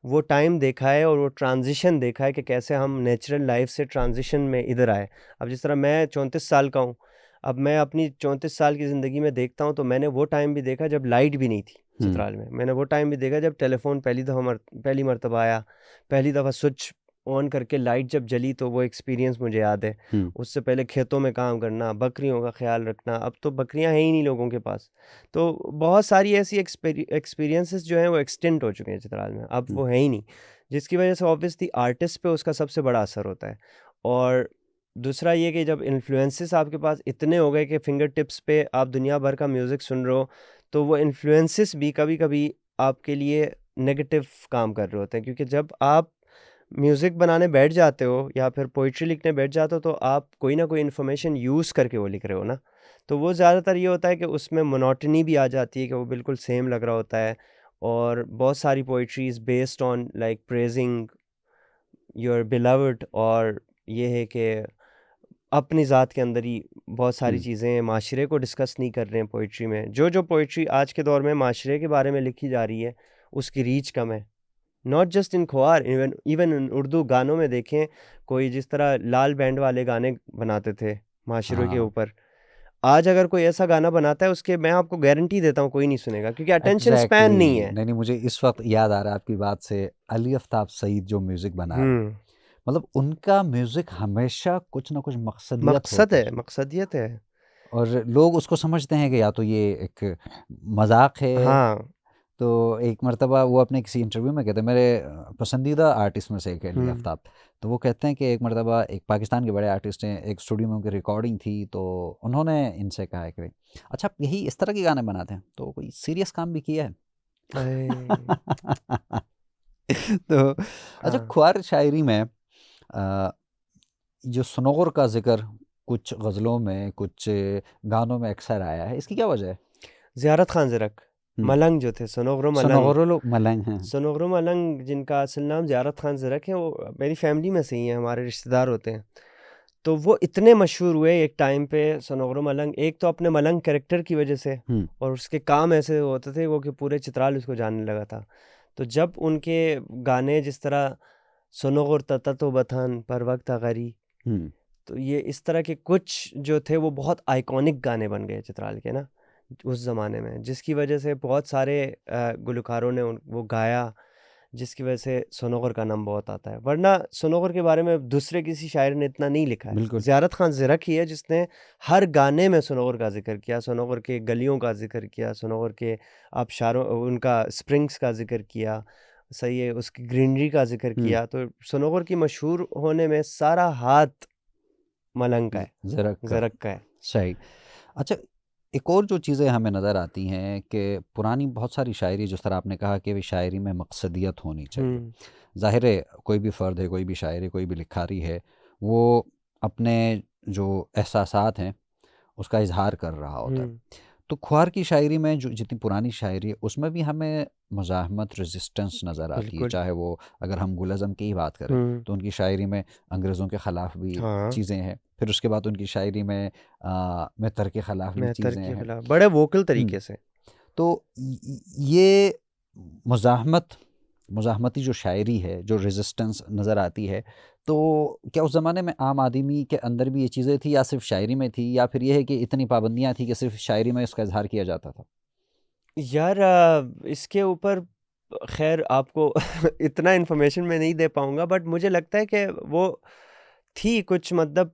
वो टाइम देखा है और वो ट्रांजिशन देखा है कि कैसे हम नेचुरल लाइफ से ट्रांजिशन में इधर आए। अब जिस तरह मैं 34 साल का हूँ, अब मैं अपनी 34 साल की ज़िंदगी में देखता हूँ, तो मैंने वो टाइम भी देखा जब लाइट भी नहीं थी चित्राल में। मैंने वो टाइम भी देखा जब टेलीफोन पहली मरतबा आया, पहली दफ़ा स्विच ऑन करके लाइट जब जली, तो वो एक्सपीरियंस मुझे याद है। उससे पहले खेतों में काम करना, बकरियों का ख्याल रखना। अब तो बकरियां हैं ही नहीं लोगों के पास। तो बहुत सारी ऐसी एक्सपीरियंसेस जो हैं वो एक्सटेंट हो चुके हैं चित्राल में, अब वो है ही नहीं, जिसकी वजह से ऑब्वियसली आर्टिस्ट पे उसका सबसे बड़ा असर होता है। और दूसरा ये कि जब इन्फ्लुएंसेस आपके पास इतने हो गए कि फिंगर टिप्स पे आप दुनिया भर का म्यूज़िक सुन रहे हो, तो वो इन्फ्लुएंसेस भी कभी कभी आपके लिए नेगेटिव काम कर रहे होते हैं। क्योंकि जब आप म्यूज़िक बनाने बैठ जाते हो या फिर पोइट्री लिखने बैठ जाते हो, तो आप कोई ना कोई इन्फॉर्मेशन यूज़ करके वो लिख रहे हो ना, तो वो ज़्यादातर ये होता है कि उसमें मोनोटनी भी आ जाती है, कि वो बिल्कुल सेम लग रहा होता है। और बहुत सारी poetries based on like praising your beloved, और ये है कि अपनी ज़ात के अंदर ही बहुत सारी चीज़ें हैं, माशरे को डिस्कस नहीं कर रहे हैं पोइट्री में। जो पोइट्री आज के दौर में माशरे के बारे में लिखी जा रही है, उसकी रीच कम है। Not just in Khowar, even in Urdu गानों में देखें, कोई जिस तरह लाल बैंड वाले गाने बनाते थे माशरे के ऊपर, आज अगर कोई ऐसा गाना बनाता है, उसके मैं आपको गारंटी देता हूँ कोई नहीं सुनेगा, क्योंकि अटेंशन स्पैन नहीं है। नहीं, मुझे इस वक्त याद आ रहा है आपकी बात से, अली आफ्ताब सईद जो म्यूजिक बना रहे हैं, मतलब उनका म्यूजिक हमेशा कुछ ना कुछ मकसदियत है। और लोग उसको समझते हैं कि या तो ये एक मजाक है। हाँ, तो एक मरतबा वो अपने किसी इंटरव्यू में कहते हैं, मेरे पसंदीदा आर्टिस्ट में से एक है अली आफ्ताब, तो वो कहते हैं कि एक मरतबा एक पाकिस्तान के बड़े आर्टिस्ट हैं, एक स्टूडियो में उनकी रिकॉर्डिंग थी, तो उन्होंने इनसे कहा है कि अच्छा आप यही इस तरह के गाने बनाते हैं, तो कोई सीरियस काम भी किया है? तो अच्छा, हाँ, ख्वार शायरी में जो सनोगर का जिक्र कुछ गज़लों में, कुछ गानों में अक्सर आया है, इसकी क्या वजह है? ज़ियारत खान ज़िरक मलंग जो थे, सनोगरो मलंग, सनोगरो मलंग हैं। सनोगरो मलंग जिनका असल नाम ज़ियारत खान ज़िरक है, वो मेरी फैमिली में से ही हैं, हमारे रिश्तेदार होते हैं। तो वो इतने मशहूर हुए एक टाइम पे सनोगरो मलंग, एक तो अपने मलंग कैरेक्टर की वजह से, और उसके काम ऐसे होते थे वो कि पूरे चित्राल उसको जानने लगा था। तो जब उनके गाने जिस तरह सनोगर तता तो बथान पर वक्त अगरी, तो ये इस तरह के कुछ जो थे वो बहुत आइकॉनिक गाने बन गए चित्राल के ना उस ज़माने में, जिसकी वजह से बहुत सारे गुलकारों ने वो गाया, जिसकी वजह से सनोगर का नाम बहुत आता है। वरना सनोगर के बारे में दूसरे किसी शायर ने इतना नहीं लिखा है। बिल्कुल। ज़ियारत खान ज़िरक ही है जिसने हर गाने में सनोगर का ज़िक्र किया, सनोगर के गलियों का ज़िक्र किया, सनोगर के आबशारों, उनका स्प्रिंग्स का ज़िक्र किया, सही है, उसकी ग्रीनरी का ज़िक्र किया। तो सनोगर की मशहूर होने में सारा हाथ मलंग का है, ज़िरक का है। सही। अच्छा, एक और जो चीज़ें हमें नज़र आती हैं कि पुरानी बहुत सारी शायरी, जिस तरह आपने कहा कि शायरी में मकसदियत होनी चाहिए। ज़ाहिर है कोई भी फ़र्द है, कोई भी शायर है, कोई भी लिखारी है, वो अपने जो एहसासात हैं उसका इजहार कर रहा होता है। तो ख्वार की शायरी में जो जितनी पुरानी शायरी है, उसमें भी हमें मुज़ाहमत, रेजिस्टेंस नज़र आती है। चाहे वो, अगर हम गुल अज़म की ही बात करें, तो उनकी शायरी में अंग्रेज़ों के ख़िलाफ़ भी चीज़ें हैं, फिर उसके बाद उनकी शायरी में मेहतर के ख़िलाफ़ भी चीज़ें हैं, बड़े वोकल तरीके से। तो ये मुज़ाहमत मुज़ाहमती जो शायरी है, जो रेजिस्टेंस नज़र आती है, तो क्या उस ज़माने में आम आदमी के अंदर भी ये चीज़ें थी या सिर्फ शायरी में थी, या फिर ये है कि इतनी पाबंदियाँ थी कि सिर्फ शायरी में इसका इजहार किया जाता था? यार इसके ऊपर खैर आपको इतना इन्फॉर्मेशन मैं नहीं दे पाऊँगा, बट मुझे लगता है कि वो थी कुछ, मतलब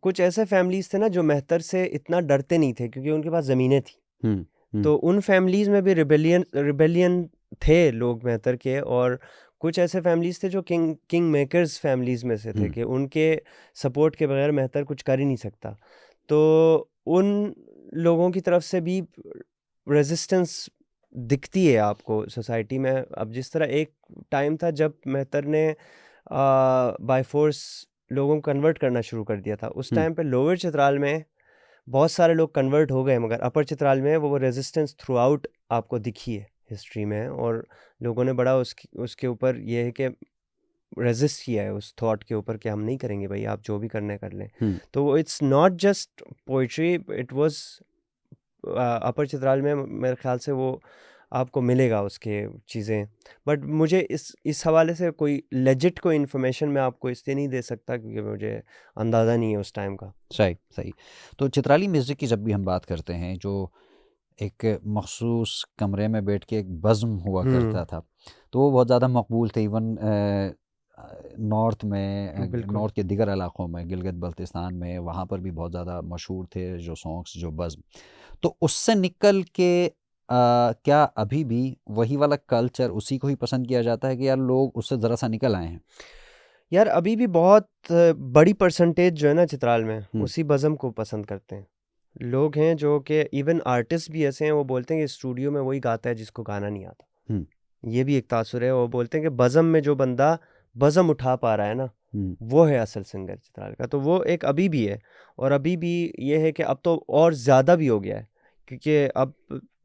कुछ ऐसे फैमिलीज़ थे ना जो मेहतर से इतना डरते नहीं थे क्योंकि उनके पास ज़मीनें थी। तो उन फैमिलीज़ में भी रिबेलियन थे लोग मेहतर के, और कुछ ऐसे फैमिलीज़ थे जो किंग मेकर्स फैमिलीज़ में से थे हम्म, कि उनके सपोर्ट के बगैर मेहतर कुछ कर ही नहीं सकता। तो उन लोगों की तरफ से भी रेजिस्टेंस दिखती है आपको सोसाइटी में। अब जिस तरह एक टाइम था जब मेहतर ने बाय फोर्स लोगों को कन्वर्ट करना शुरू कर दिया था, उस हम्म, टाइम पे लोअर चित्राल में बहुत सारे लोग कन्वर्ट हो गए, मगर अपर चित्राल में वो रेजिस्टेंस थ्रू आउट आपको दिखी है हिस्ट्री में, और लोगों ने बड़ा उसके ऊपर ये है कि रेजिस्ट किया है उस थॉट के ऊपर कि हम नहीं करेंगे भाई, आप जो भी करना है कर लें। हम्म। तो वो it's not just poetry, it was upper Chitral में मेरे ख्याल से वो आपको मिलेगा उसके चीज़ें। बट मुझे इस हवाले से कोई लेजिट कोई इन्फॉर्मेशन मैं आपको इसलिए नहीं दे सकता क्योंकि मुझे अंदाज़ा नहीं है उस टाइम का। सही सही। तो चित्राली म्यूज़िक की जब भी हम बात करते हैं, जो एक मखसूस कमरे में बैठ के एक बज़्म हुआ हम्म। करता था, तो वो बहुत ज़्यादा मकबूल थे। इवन नॉर्थ में, बिल्कुल। नॉर्थ के दिगर इलाक़ों में, गिलगित बल्तिस्तान में, वहाँ पर भी बहुत ज़्यादा मशहूर थे जो सॉन्ग्स, जो बज़्म। तो उससे निकल के क्या अभी भी वही वाला कल्चर, उसी को ही पसंद किया जाता है कि यार लोग उससे ज़रा सा निकल आए हैं? यार अभी भी बहुत बड़ी परसेंटेज जो है ना चित्राल में हुँ, उसी बज़म को पसंद करते हैं। लोग हैं जो कि इवन आर्टिस्ट भी ऐसे हैं, वो बोलते हैं कि स्टूडियो में वही गाता है जिसको गाना नहीं आता। हुँ, ये भी एक तासुर है। वो बोलते हैं कि बज़म में जो बंदा बज़म उठा पा रहा है ना, हुँ, वो है असल सिंगर चित्राल का। तो वो एक अभी भी है, और अभी भी ये है कि अब तो और ज़्यादा भी हो गया है, क्योंकि अब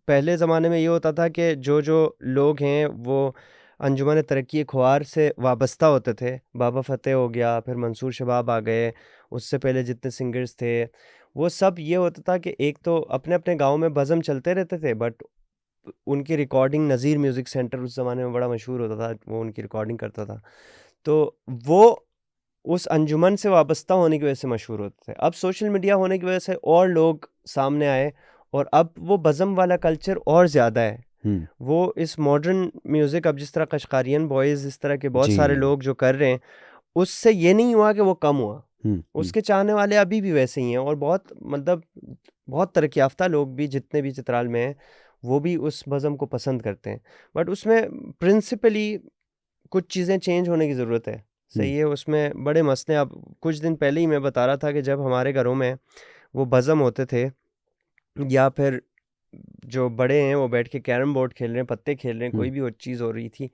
पहले ज़माने में ये होता था कि जो लोग हैं वो अंजुमन तरक्की ख्वार से वाबस्ता होते थे। बाबा फ़तेह हो गया, फिर मंसूर शबाब आ गए, उससे पहले जितने सिंगर्स थे, वो सब ये होता था कि एक तो अपने-अपने गाँव में बज़म चलते रहते थे, बट उनकी रिकॉर्डिंग नज़ीर म्यूज़िक सेंटर उस ज़माने में बड़ा मशहूर होता था, वो उनकी रिकॉर्डिंग करता था। तो वो उस अंजुमन से वाबस्ता होने की वजह से मशहूर होते थे। अब सोशल मीडिया होने की वजह से और लोग सामने आए, और अब वो बज़म वाला कल्चर और ज़्यादा है। हुँ। वो इस मॉडर्न म्यूज़िक, अब जिस तरह कश्कारियन बॉयज़, इस तरह के बहुत सारे जी। लोग जो कर रहे हैं, उससे ये नहीं हुआ कि वो कम हुआ। हुँ, हुँ, उसके चाहने वाले अभी भी वैसे ही हैं, और बहुत मतलब बहुत तरक्की याफ़्ता लोग भी जितने भी चित्राल में हैं, वो भी उस बज़म को पसंद करते हैं। बट उसमें प्रिंसिपली कुछ चीज़ें चेंज होने की ज़रूरत है। हुँ, सही है, उसमें बड़े मसले। अब कुछ दिन पहले ही मैं बता रहा था कि जब हमारे घरों में वो बज़म होते थे, या फिर जो बड़े हैं वो बैठ के कैरम बोर्ड खेल रहे हैं, पत्ते खेल रहे हैं, हुँ, कोई भी और चीज़ हो रही थी,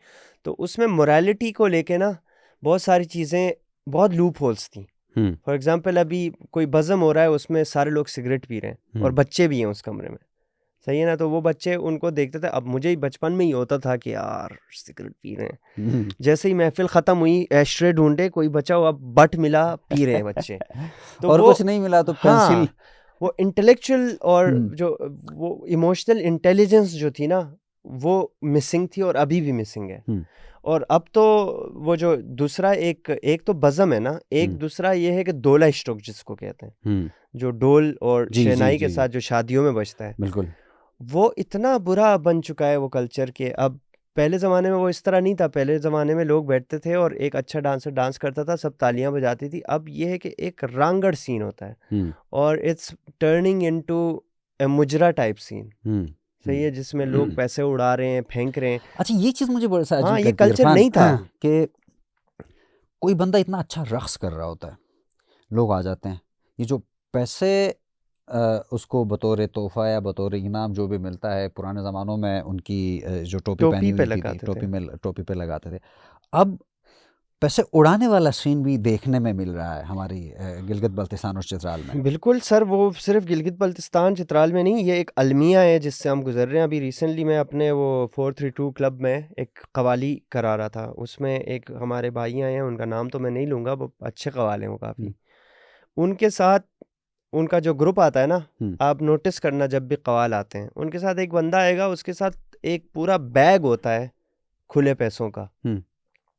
तो उसमें मोरालिटी को लेके ना बहुत सारी चीज़ें, बहुत लूप होल्स थी। हुँ, फॉर एग्ज़ाम्पल अभी कोई बज़म हो रहा है, उसमें सारे लोग सिगरेट पी रहे हैं और हुँ, बच्चे भी हैं उस कमरे में। सही है ना? तो वो बच्चे उनको देखते थे। अब मुझे ही बचपन में ही होता था कि यार सिगरेट पी रहे हैं। हुँ। जैसे ही महफ़िल ख़त्म हुई, एशट्रे ढूँढे, कोई बचा हुआ बट मिला, पी रहे हैं बच्चे। तो और वो, कुछ नहीं मिला तो पेंसिल। हाँ, वो इंटेलेक्चुअल और हुँ, जो वो इमोशनल इंटेलिजेंस जो थी ना, वो मिसिंग थी, और अभी भी मिसिंग है। हुँ, और अब तो वो जो दूसरा एक एक तो बज़म है ना, एक हुँ, दूसरा ये है कि दोला इश्टोक जिसको कहते हैं, हुँ। जो ढोल और जी, जी, शहनाई के जी, जी, साथ जो शादियों में बजता है। बिल्कुल। वो इतना बुरा बन चुका है वो कल्चर के अब। पहले ज़माने में वो इस तरह नहीं था। पहले ज़माने में लोग बैठते थे और एक अच्छा डांसर डांस करता था, सब तालियां बजाती थी। अब ये है कि एक रांगड़ सीन होता है, हुँ, और इट्स टर्निंग इनटू ए मुजरा टाइप सीन। हुँ, सही है, जिसमें लोग हुँ। पैसे उड़ा रहे हैं, फेंक रहे हैं। अच्छा, ये चीज़ मुझे बड़ा सा हाँ, अजीब ये लगती है कल्चर इरफान, नहीं था। कि कोई बंदा इतना अच्छा रक़्स कर रहा होता है, लोग आ जाते हैं। ये जो पैसे उसको बतौर तोहफ़ा या बतौर इनाम जो भी मिलता है, पुराने ज़मानों में उनकी जो टोपी पहनी टोपी पे हुई थी, लगाते थे। टोपी पे लगाते थे। अब पैसे उड़ाने वाला सीन भी देखने में मिल रहा है हमारी गिलगित बल्तिस्तान और चित्राल में। बिल्कुल सर, वो सिर्फ गिलगित बल्तिस्तान चित्राल में नहीं, ये एक अलमिया है जिससे हम गुजर रहे हैं। अभी रिसेंटली मैं अपने वो 432 क्लब में एक कवाली करा रहा था। उसमें एक हमारे भाई आए हैं, उनका नाम तो मैं नहीं लूँगा, वो अच्छे कवाल हैं वो हुँ, काफ़ी। उनके साथ उनका जो ग्रुप आता है ना, हुँ, आप नोटिस करना जब भी कवाल आते हैं, उनके साथ एक बंदा आएगा, उसके साथ एक पूरा बैग होता है खुले पैसों का।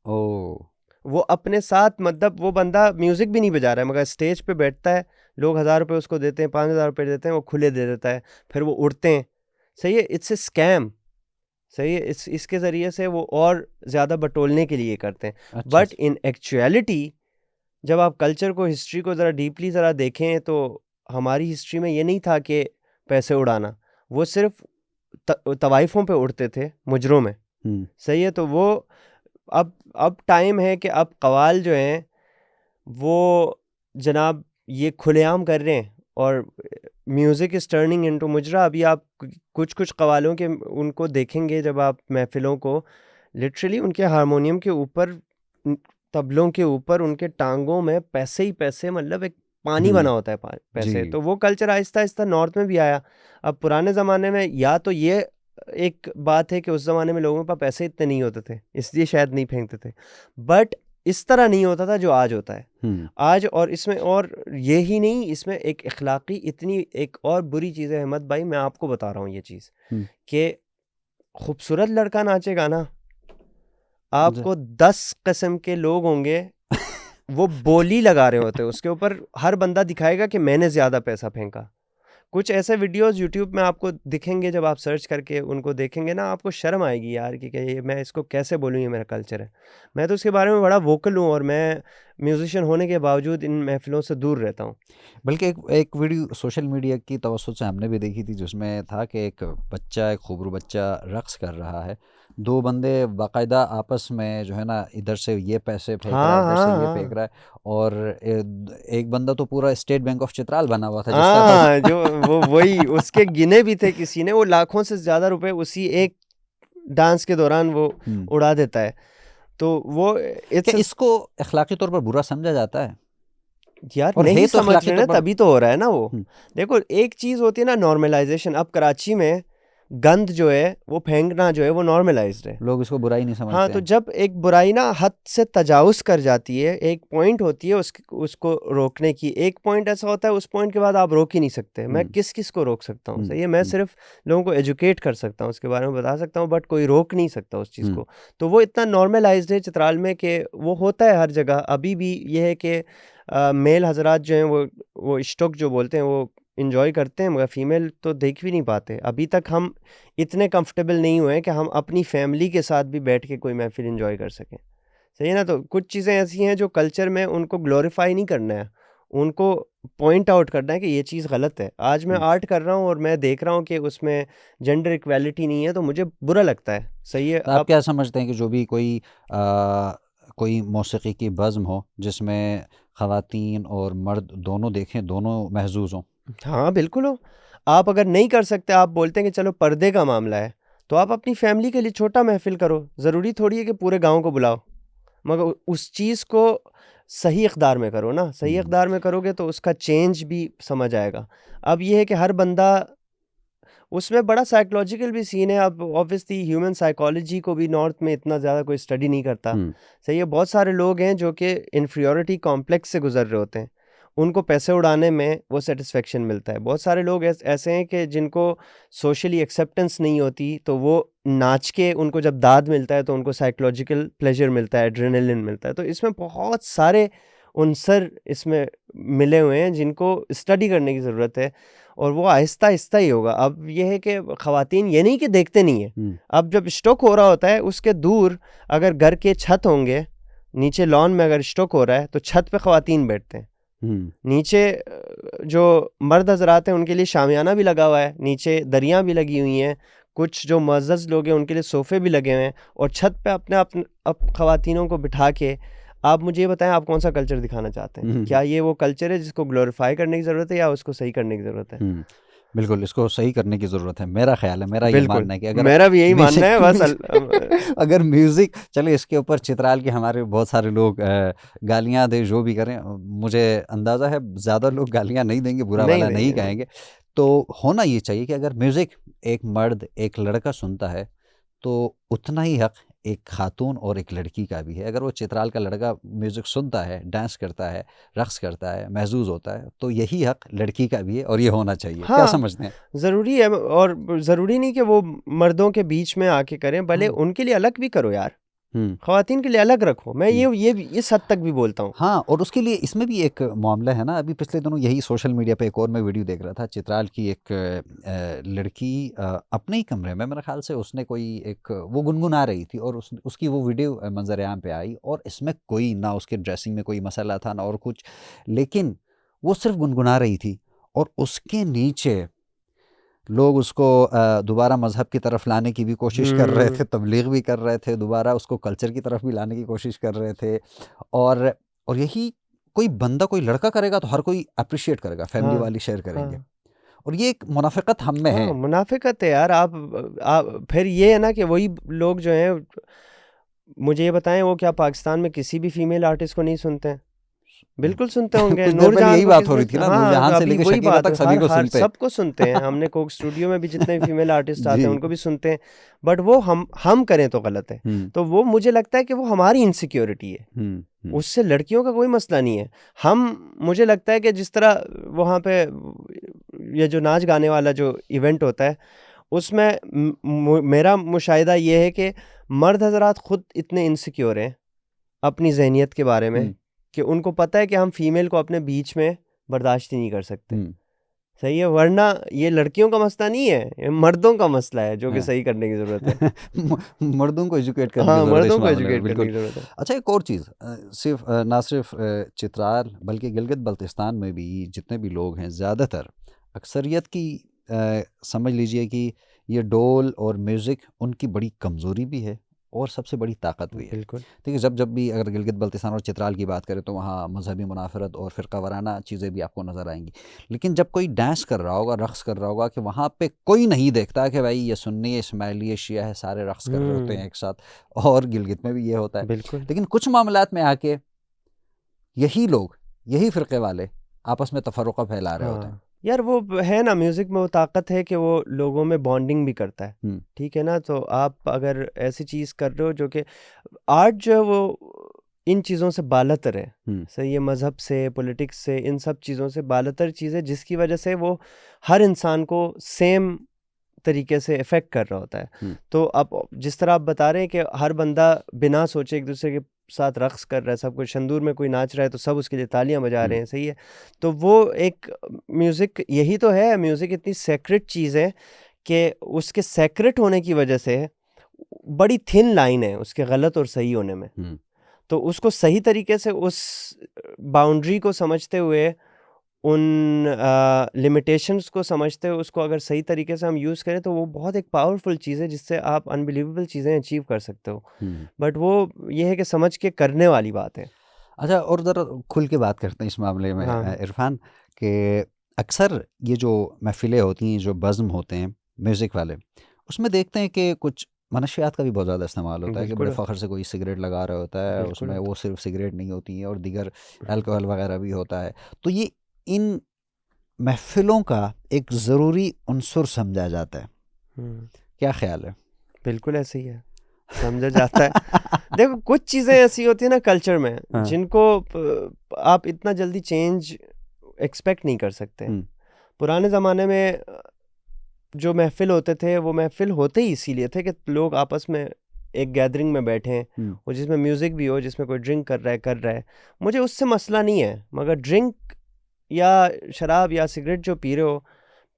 ओ वो अपने साथ, मतलब वो बंदा म्यूजिक भी नहीं बजा रहा है मगर स्टेज पे बैठता है, लोग 1,000 रुपये उसको देते हैं, 5,000 रुपये देते हैं, वो खुले दे देता है, फिर वो उड़ते हैं। सही है, इट्स ए स्कैम। सही है, इसके ज़रिए से वो और ज़्यादा बटोलने के लिए करते हैं। अच्छा बट इन एक्चुअलिटी जब आप कल्चर को, हिस्ट्री को ज़रा डीपली ज़रा देखें तो हमारी हिस्ट्री में ये नहीं था कि पैसे उड़ाना, वो सिर्फ तवाइफों पे उड़ते थे, मुजरों में। सही है, तो वो अब टाइम है कि अब कवाल जो हैं वो जनाब ये खुलेआम कर रहे हैं और म्यूज़िक इज़ टर्निंग इनटू मुजरा। अभी आप कुछ कवालों के उनको देखेंगे जब आप महफिलों को, लिटरली उनके हारमोनियम के ऊपर, तबलों के ऊपर, उनके टांगों में पैसे ही पैसे, मतलब एक पानी बना होता है पैसे। तो वो कल्चर आहिस्ता आहिस्ता नॉर्थ में भी आया। अब पुराने ज़माने में या तो ये एक बात है कि उस ज़माने में लोगों के पास पैसे इतने नहीं होते थे, इसलिए शायद नहीं फेंकते थे, बट इस तरह नहीं होता था जो आज होता है आज। और इसमें और ये ही नहीं, इसमें एक इखलाकी इतनी एक और बुरी चीज़ है अहमद भाई, मैं आपको बता रहा हूँ ये चीज़ कि खूबसूरत लड़का नाचेगा ना, आपको 10 किस्म के लोग होंगे वो बोली लगा रहे होते, उसके ऊपर हर बंदा दिखाएगा कि मैंने ज़्यादा पैसा फेंका। कुछ ऐसे वीडियोस यूट्यूब में आपको दिखेंगे, जब आप सर्च करके उनको देखेंगे ना, आपको शर्म आएगी यार कि ये मैं इसको कैसे बोलूँ, ये मेरा कल्चर है। मैं तो उसके बारे में बड़ा वोकल हूँ और मैं म्यूजिशियन होने के बावजूद इन महफिलों से दूर रहता हूँ। बल्कि एक वीडियो सोशल मीडिया की तवज्जो से हमने भी देखी थी, जिसमें था कि एक बच्चा, एक खूबरू बच्चा रक्स कर रहा है, 2 बंदे बाकायदा आपस में जो है ना, इधर से ये पैसे फेंक रहा है, इधर से ये फेंक रहा है, और एक बंदा तो पूरा स्टेट बैंक ऑफ चित्राल बना हुआ था, जिस तरह जो वो वही उसके गिने भी थे किसी ने, वो लाखों से ज़्यादा रुपए उसी एक डांस के दौरान वो उड़ा देता है। तो वो इसको अखलाकी तौर पर बुरा समझा जाता है यार, नहीं तो समझ रहे ना, तभी तो हो रहा है ना वो। देखो, एक चीज होती है ना नॉर्मलाइजेशन। अब कराची में गंद जो है वो फेंकना जो है वो नॉर्मलाइज्ड है, लोग इसको बुराई नहीं समझते। हाँ, तो जब एक बुराई ना हद से तजावुज कर जाती है, एक पॉइंट होती है उसको रोकने की, एक पॉइंट ऐसा होता है, उस पॉइंट के बाद आप रोक ही नहीं सकते। मैं किस को रोक सकता हूँ? सही है, मैं सिर्फ लोगों को एजुकेट कर सकता हूँ, उसके बारे में बता सकता हूँ, बट कोई रोक नहीं सकता उस चीज़ को। तो वो इतना नॉर्मलाइज्ड है चित्राल में कि वो होता है हर जगह। अभी भी ये है कि मेल हजरात जो हैं वो इश्टोक जो बोलते हैं वो इंजॉय करते हैं, मगर फीमेल तो देख भी नहीं पाते। अभी तक हम इतने कंफर्टेबल नहीं हुए हैं कि हम अपनी फैमिली के साथ भी बैठ के कोई महफिल इंजॉय कर सकें। सही है ना? तो कुछ चीज़ें ऐसी हैं जो कल्चर में उनको ग्लोरीफाई नहीं करना है, उनको पॉइंट आउट करना है कि ये चीज़ गलत है। आज मैं आर्ट कर रहा हूँ और मैं देख रहा हूँ कि उसमें जेंडर इक्वालिटी नहीं है, तो मुझे बुरा लगता है। सही है, तो आप क्या समझते हैं कि जो भी कोई मौसीकी की बज़्म हो जिसमें ख़वातीन और मर्द दोनों देखें, दोनों महजूज़ हों? हाँ, बिल्कुल हो। आप अगर नहीं कर सकते, आप बोलते हैं कि चलो पर्दे का मामला है, तो आप अपनी फैमिली के लिए छोटा महफिल करो। ज़रूरी थोड़ी है कि पूरे गांव को बुलाओ, मगर उस चीज़ को सही इक़दार में करो ना। सही इक़दार में करोगे तो उसका चेंज भी समझ आएगा। अब ये है कि हर बंदा, उसमें बड़ा साइकोलॉजिकल भी सीन है। अब ऑब्वियसली ह्यूमन साइकोलॉजी को भी नॉर्थ में इतना ज़्यादा कोई स्टडी नहीं करता। सही है, बहुत सारे लोग हैं जो कि इन्फीरियॉरिटी कॉम्प्लेक्स से गुजर रहे होते हैं, उनको पैसे उड़ाने में वो सेटिस्फेक्शन मिलता है। बहुत सारे लोग ऐसे हैं कि जिनको सोशली एक्सेप्टेंस नहीं होती, तो वो नाच के उनको जब दाद मिलता है तो उनको साइकोलॉजिकल प्लेजर मिलता है, एड्रेनलिन मिलता है। तो इसमें बहुत सारे उनसर इसमें मिले हुए हैं जिनको स्टडी करने की ज़रूरत है, और वो आहिस्ता आहिस्ता ही होगा। अब ये है कि ख़वातीन ये नहीं कि देखते नहीं है, अब जब स्टॉक हो रहा होता है उसके दूर अगर घर के छत होंगे, नीचे लॉन में अगर स्टॉक हो रहा है तो छत पे ख़वातीन बैठते हैं। नीचे जो मर्द हजरात हैं उनके लिए शामियाना भी लगा हुआ है, नीचे दरियाँ भी लगी हुई हैं, कुछ जो मुअज़्ज़ज़ लोग हैं उनके लिए सोफ़े भी लगे हुए हैं, और छत पे अपने ख़वातीनों को बिठा के आप मुझे ये बताएं, आप कौन सा कल्चर दिखाना चाहते हैं? क्या ये वो कल्चर है जिसको ग्लोरीफाई करने की ज़रूरत है या उसको सही करने की ज़रूरत है? बिल्कुल, इसको सही करने की ज़रूरत है, मेरा ख़्याल है, मेरा ये मानना है कि अगर मेरा भी यही मानना है बस। अगर म्यूज़िक चले, इसके ऊपर चित्राल के हमारे बहुत सारे लोग गालियाँ दें, जो भी करें, मुझे अंदाज़ा है ज़्यादा लोग गालियाँ नहीं देंगे, बुरा वाला नहीं कहेंगे। तो होना ये चाहिए कि अगर म्यूज़िक एक मर्द, एक लड़का सुनता है, तो उतना ही हक़ एक खातून और एक लड़की का भी है। अगर वो चित्राल का लड़का म्यूज़िक सुनता है, डांस करता है, रक़्स करता है, महज़ूज़ होता है, तो यही हक़ लड़की का भी है और ये होना चाहिए। क्या हाँ, समझते हैं? ज़रूरी है और ज़रूरी नहीं कि वो मर्दों के बीच में आके करें, भले हाँ। उनके लिए अलग भी करो यार, हुँ, ख़वातीन के लिए अलग रखो। मैं हुँ। ये इस हद तक भी बोलता हूँ। हाँ, और उसके लिए इसमें भी एक मामला है ना, अभी पिछले दिनों यही सोशल मीडिया पे एक और मैं वीडियो देख रहा था, चित्राल की एक लड़की अपने ही कमरे में मेरे ख़्याल से उसने कोई एक वो गुनगुना रही थी और उसकी वो वीडियो मंज़र-ए-आम पे आई और इसमें कोई ना उसके ड्रेसिंग में कोई मसला था ना और कुछ, लेकिन वो सिर्फ़ गुनगुना रही थी और उसके नीचे लोग उसको दोबारा मज़हब की तरफ लाने की भी कोशिश कर रहे थे, तबलीग भी कर रहे थे, दोबारा उसको कल्चर की तरफ भी लाने की कोशिश कर रहे थे। और और यही कोई बंदा, कोई लड़का करेगा तो हर कोई एप्रिशिएट करेगा, फैमिली हाँ, वाले शेयर करेंगे। हाँ। और ये एक मुनाफ़िक़त हम में है। हाँ, मुनाफ़िक़त है यार। आप फिर ये है ना कि वही लोग जो हैं, मुझे ये बताएँ, वो क्या पाकिस्तान में किसी भी फ़ीमेल आर्टिस्ट को नहीं सुनते हैं? बिल्कुल सुनते होंगे। कुछ देर पहले नूरजहान यही को बात हो किसने रही थी ना, हाँ, तो नूरजहां से अभी लेके वही शकीला बात तक सभी हर को हर सुनते। सबको सुनते हैं। हमने कोक स्टूडियो में भी जितने भी फ़ीमेल आर्टिस्ट आते जी। हैं, उनको भी सुनते हैं। बट वो हम करें तो गलत है। हुँ, तो वो मुझे लगता है कि वो हमारी इनसिक्योरिटी है। हुँ, हुँ, उससे लड़कियों का कोई मसला नहीं है। मुझे लगता है कि जिस तरह वहाँ पे ये जो नाच गाने वाला जो इवेंट होता है, उसमें मेरा मुशाहिदा ये है कि मर्द हज़रात खुद इतने इनसिक्योर हैं अपनी ज़हनियत के बारे में हुँ, कि उनको पता है कि हम फ़ीमेल को अपने बीच में बर्दाश्त ही नहीं कर सकते। हुँ। सही है, वरना ये लड़कियों का मसला नहीं है, ये मर्दों का मसला है जो कि हाँ। सही करने की ज़रूरत है। मर्दों को एजुकेट करने की हाँ, ज़रूरत है इस मर्दों को मामले में, एजुकेट करने बिल्कुल। की ज़रूरत है। अच्छा, एक और चीज़, सिर्फ़ ना सिर्फ़ चित्राल बल्कि गिलगित-बल्तिस्तान में भी जितने भी लोग हैं, ज़्यादातर अक्सरियत की समझ लीजिए कि ये ढोल और म्यूज़िक उनकी बड़ी कमज़ोरी भी है और सबसे बड़ी ताकत भी है। बिल्कुल। देखिए, जब भी अगर गिलगित-बल्तिस्तान और चित्राल की बात करें तो वहाँ मज़हबी मुनाफ़रत और फ़िरका वाराना चीज़ें भी आपको नज़र आएँगी। लेकिन जब कोई डांस कर रहा होगा, रक़्स कर रहा होगा, कि वहाँ पे कोई नहीं देखता कि भाई ये सुन्नी है, इस्माइली है, शिया है, सारे रक़्स कर रहे होते हैं हुँ, एक साथ। और गिलगित में भी ये होता है। बिल्कुल। लेकिन कुछ मामलात में आके यही लोग, यही फ़िरके वाले आपस में तफ़र्रुक़ा फैला रहे होते हैं। हाँ, यार वो है ना, म्यूज़िक में वो ताकत है कि वो लोगों में बॉन्डिंग भी करता है। हुँ, ठीक है ना? तो आप अगर ऐसी चीज़ कर रहे हो जो कि आर्ट जो है वो इन चीज़ों से बालातर है। हुँ, सही है, मज़हब से, पॉलिटिक्स से, इन सब चीज़ों से बालातर चीज़ है, जिसकी वजह से वो हर इंसान को सेम तरीके से इफ़ेक्ट कर रहा होता है। हुँ, तो अब जिस तरह आप बता रहे हैं कि हर बंदा बिना सोचे एक-दूसरे के साथ रक़्स कर रहा है, सब कुछ शंदूर में कोई नाच रहा है तो सब उसके लिए तालियाँ बजा हुँ, रहे हैं, सही है। तो वो एक म्यूज़िक यही तो है, म्यूज़िक इतनी सेक्रेट चीज़ है कि उसके सेक्रेट होने की वजह से बड़ी थिन लाइन है उसके गलत और सही होने में। हुँ, तो उसको सही तरीके से उस बाउंड्री को समझते हुए, उन लिमिटेशंस को समझते हुए उसको अगर सही तरीके से हम यूज़ करें तो वो बहुत एक पावरफुल चीज़ है जिससे आप अनबिलीवेबल चीज़ें अचीव कर सकते हो। हुँ। बट वो ये है कि समझ के करने वाली बात है। अच्छा, और ज़रा खुल के बात करते हैं इस मामले में हाँ, हाँ। इरफ़ान, कि अक्सर ये जो महफ़िलें होती हैं, जो बज़्म होते हैं म्यूज़िक वाले, उसमें देखते हैं कि कुछ मनशियात का भी बहुत ज़्यादा इस्तेमाल होता है कि बड़े बिल्कुल, फ़ख्र से कोई सिगरेट लगा रहा होता है, बिल्कुल उसमें होता वो सिर्फ़ सिगरेट नहीं होती है और दीगर है। अल्कोहल वग़ैरह भी होता है। तो ये इन महफ़िलों का एक ज़रूरी उन्सुर समझा जाता है। हुँ, क्या ख़्याल है? बिल्कुल ऐसे ही है, समझा जाता है। देखो, कुछ चीज़ें ऐसी होती हैं ना कल्चर में हाँ। जिनको आप इतना जल्दी चेंज एक्सपेक्ट नहीं कर सकते। हुँ, पुराने ज़माने में जो महफ़िल होते थे, वो महफ़िल होते ही इसीलिए थे कि लोग आपस में एक गैदरिंग में बैठें हुँ, और जिसमें म्यूज़िक भी हो, जिसमें कोई ड्रिंक कर रहा है। मुझे उससे मसला नहीं है, मगर ड्रिंक या शराब या सिगरेट जो पी रहे हो,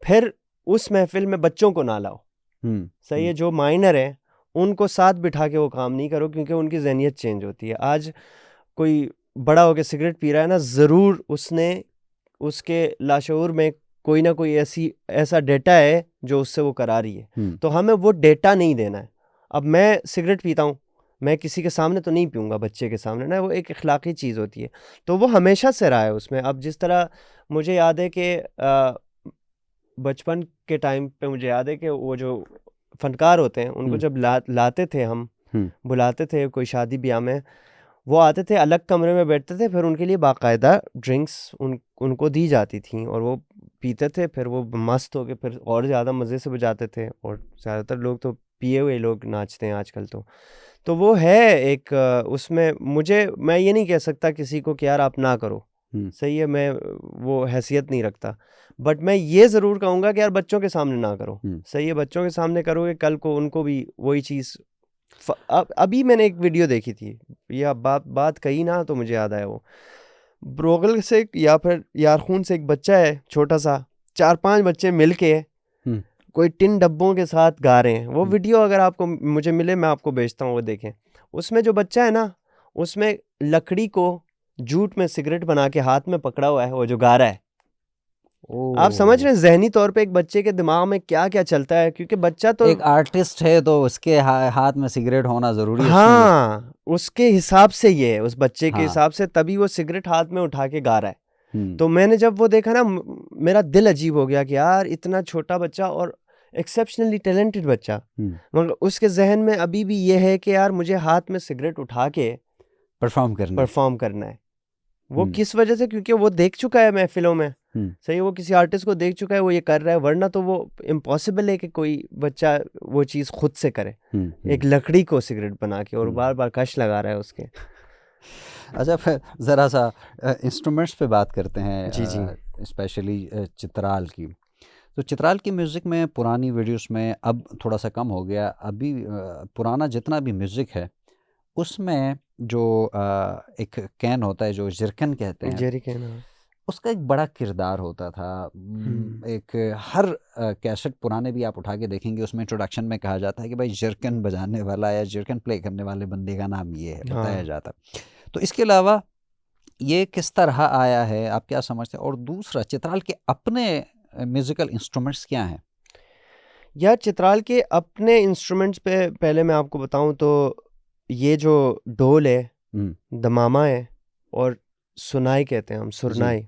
फिर उस महफ़िल में बच्चों को ना लाओ। हुँ, सही हुँ, है, जो माइनर हैं, उनको साथ बिठा के वो काम नहीं करो क्योंकि उनकी ज़हनियत चेंज होती है। आज कोई बड़ा होके सिगरेट पी रहा है ना, ज़रूर उसने उसके लाशऊर में कोई ना कोई ऐसा डेटा है जो उससे वो करा रही है। हुँ, तो हमें वो डेटा नहीं देना है। अब मैं सिगरेट पीता हूँ, मैं किसी के सामने तो नहीं पीऊँगा, बच्चे के सामने ना, वो एक अखलाकी चीज़ होती है। तो वो हमेशा से रहा है उसमें। अब जिस तरह मुझे याद है कि बचपन के टाइम पे मुझे याद है कि वो जो फ़नकार होते हैं, उनको हुँ, जब लाते थे हम, हुँ, बुलाते थे कोई शादी-ब्याह में, वो आते थे, अलग कमरे में बैठते थे, फिर उनके लिए बाकायदा ड्रिंक्स उनको दी जाती थीं और वो पीते थे, फिर वो मस्त हो के फिर और ज़्यादा मज़े से बजाते थे और ज़्यादातर लोग तो पिए हुए लोग नाचते हैं आजकल तो वो है एक उसमें मैं ये नहीं कह सकता किसी को कि यार आप ना करो, सही है, मैं वो हैसियत नहीं रखता, बट मैं ये ज़रूर कहूँगा कि यार बच्चों के सामने ना करो, सही है, बच्चों के सामने करोगे कल को उनको भी वही चीज़ अभी मैंने एक वीडियो देखी थी, ये बात कही ना तो मुझे याद आया, वो ब्रोगल से या फिर यारखून से एक बच्चा है छोटा सा, 4-5 बच्चे मिलके कोई टिन डब्बों के साथ गा रहे हैं। वो वीडियो अगर आपको मुझे मिले मैं आपको भेजता हूँ, वो देखें। उसमें जो बच्चा है ना, उसमें लकड़ी को जूट में सिगरेट बना के हाथ में पकड़ा हुआ है, वो जो गा रहा है। आप समझ रहे हैं ज़हनी तौर पे एक बच्चे के दिमाग में क्या क्या चलता है, क्योंकि बच्चा तो एक आर्टिस्ट है तो उसके हाथ में सिगरेट होना जरूरी है। हाँ, उसके हिसाब से ये है, उस बच्चे के हाँ। हिसाब से तभी वो सिगरेट हाथ में उठा के गा रहा है। तो मैंने जब वो देखा ना, मेरा दिल अजीब हो गया कि यार इतना छोटा बच्चा और एक्सेप्शनली टैलेंटेड बच्चा, मगर उसके जहन में अभी भी ये है कि यार मुझे हाथ में सिगरेट उठा के परफॉर्म करना है। वो किस वजह से? क्योंकि वो देख चुका है महफिलों में, सही है, वो किसी आर्टिस्ट को देख चुका है, वो ये कर रहा है, वरना तो वो इम्पॉसिबल है कि कोई बच्चा वो चीज़ खुद से करे, एक लकड़ी को सिगरेट बना के, और बार बार कश लगा रहा है उसके। अच्छा, फिर ज़रा सा इंस्ट्रूमेंट्स पे बात करते हैं। जी जी। स्पेशली चित्राल की। तो चित्राल की म्यूज़िक में पुरानी वीडियोस में अब थोड़ा सा कम हो गया, अभी पुराना जितना भी म्यूज़िक है उसमें जो एक कैन होता है जो जिरकन कहते हैं, जेरी कैन, उसका एक बड़ा किरदार होता था। एक हर कैसेट पुराने भी आप उठा के देखेंगे, उसमें इंट्रोडक्शन में कहा जाता है कि भाई जिरकन बजाने वाला या जिरकन प्ले करने वाले बंदे का नाम ये है, बताया जाता। तो इसके अलावा ये किस तरह आया है, आप क्या समझते हैं? और दूसरा, चित्राल के अपने म्यूज़िकल इंस्ट्रूमेंट्स क्या हैं? यार चित्राल के अपने इंस्ट्रूमेंट्स पे पहले मैं आपको बताऊं तो ये जो ढोल है, दमामा है, और सुनाई कहते हैं हम, सुरनाई,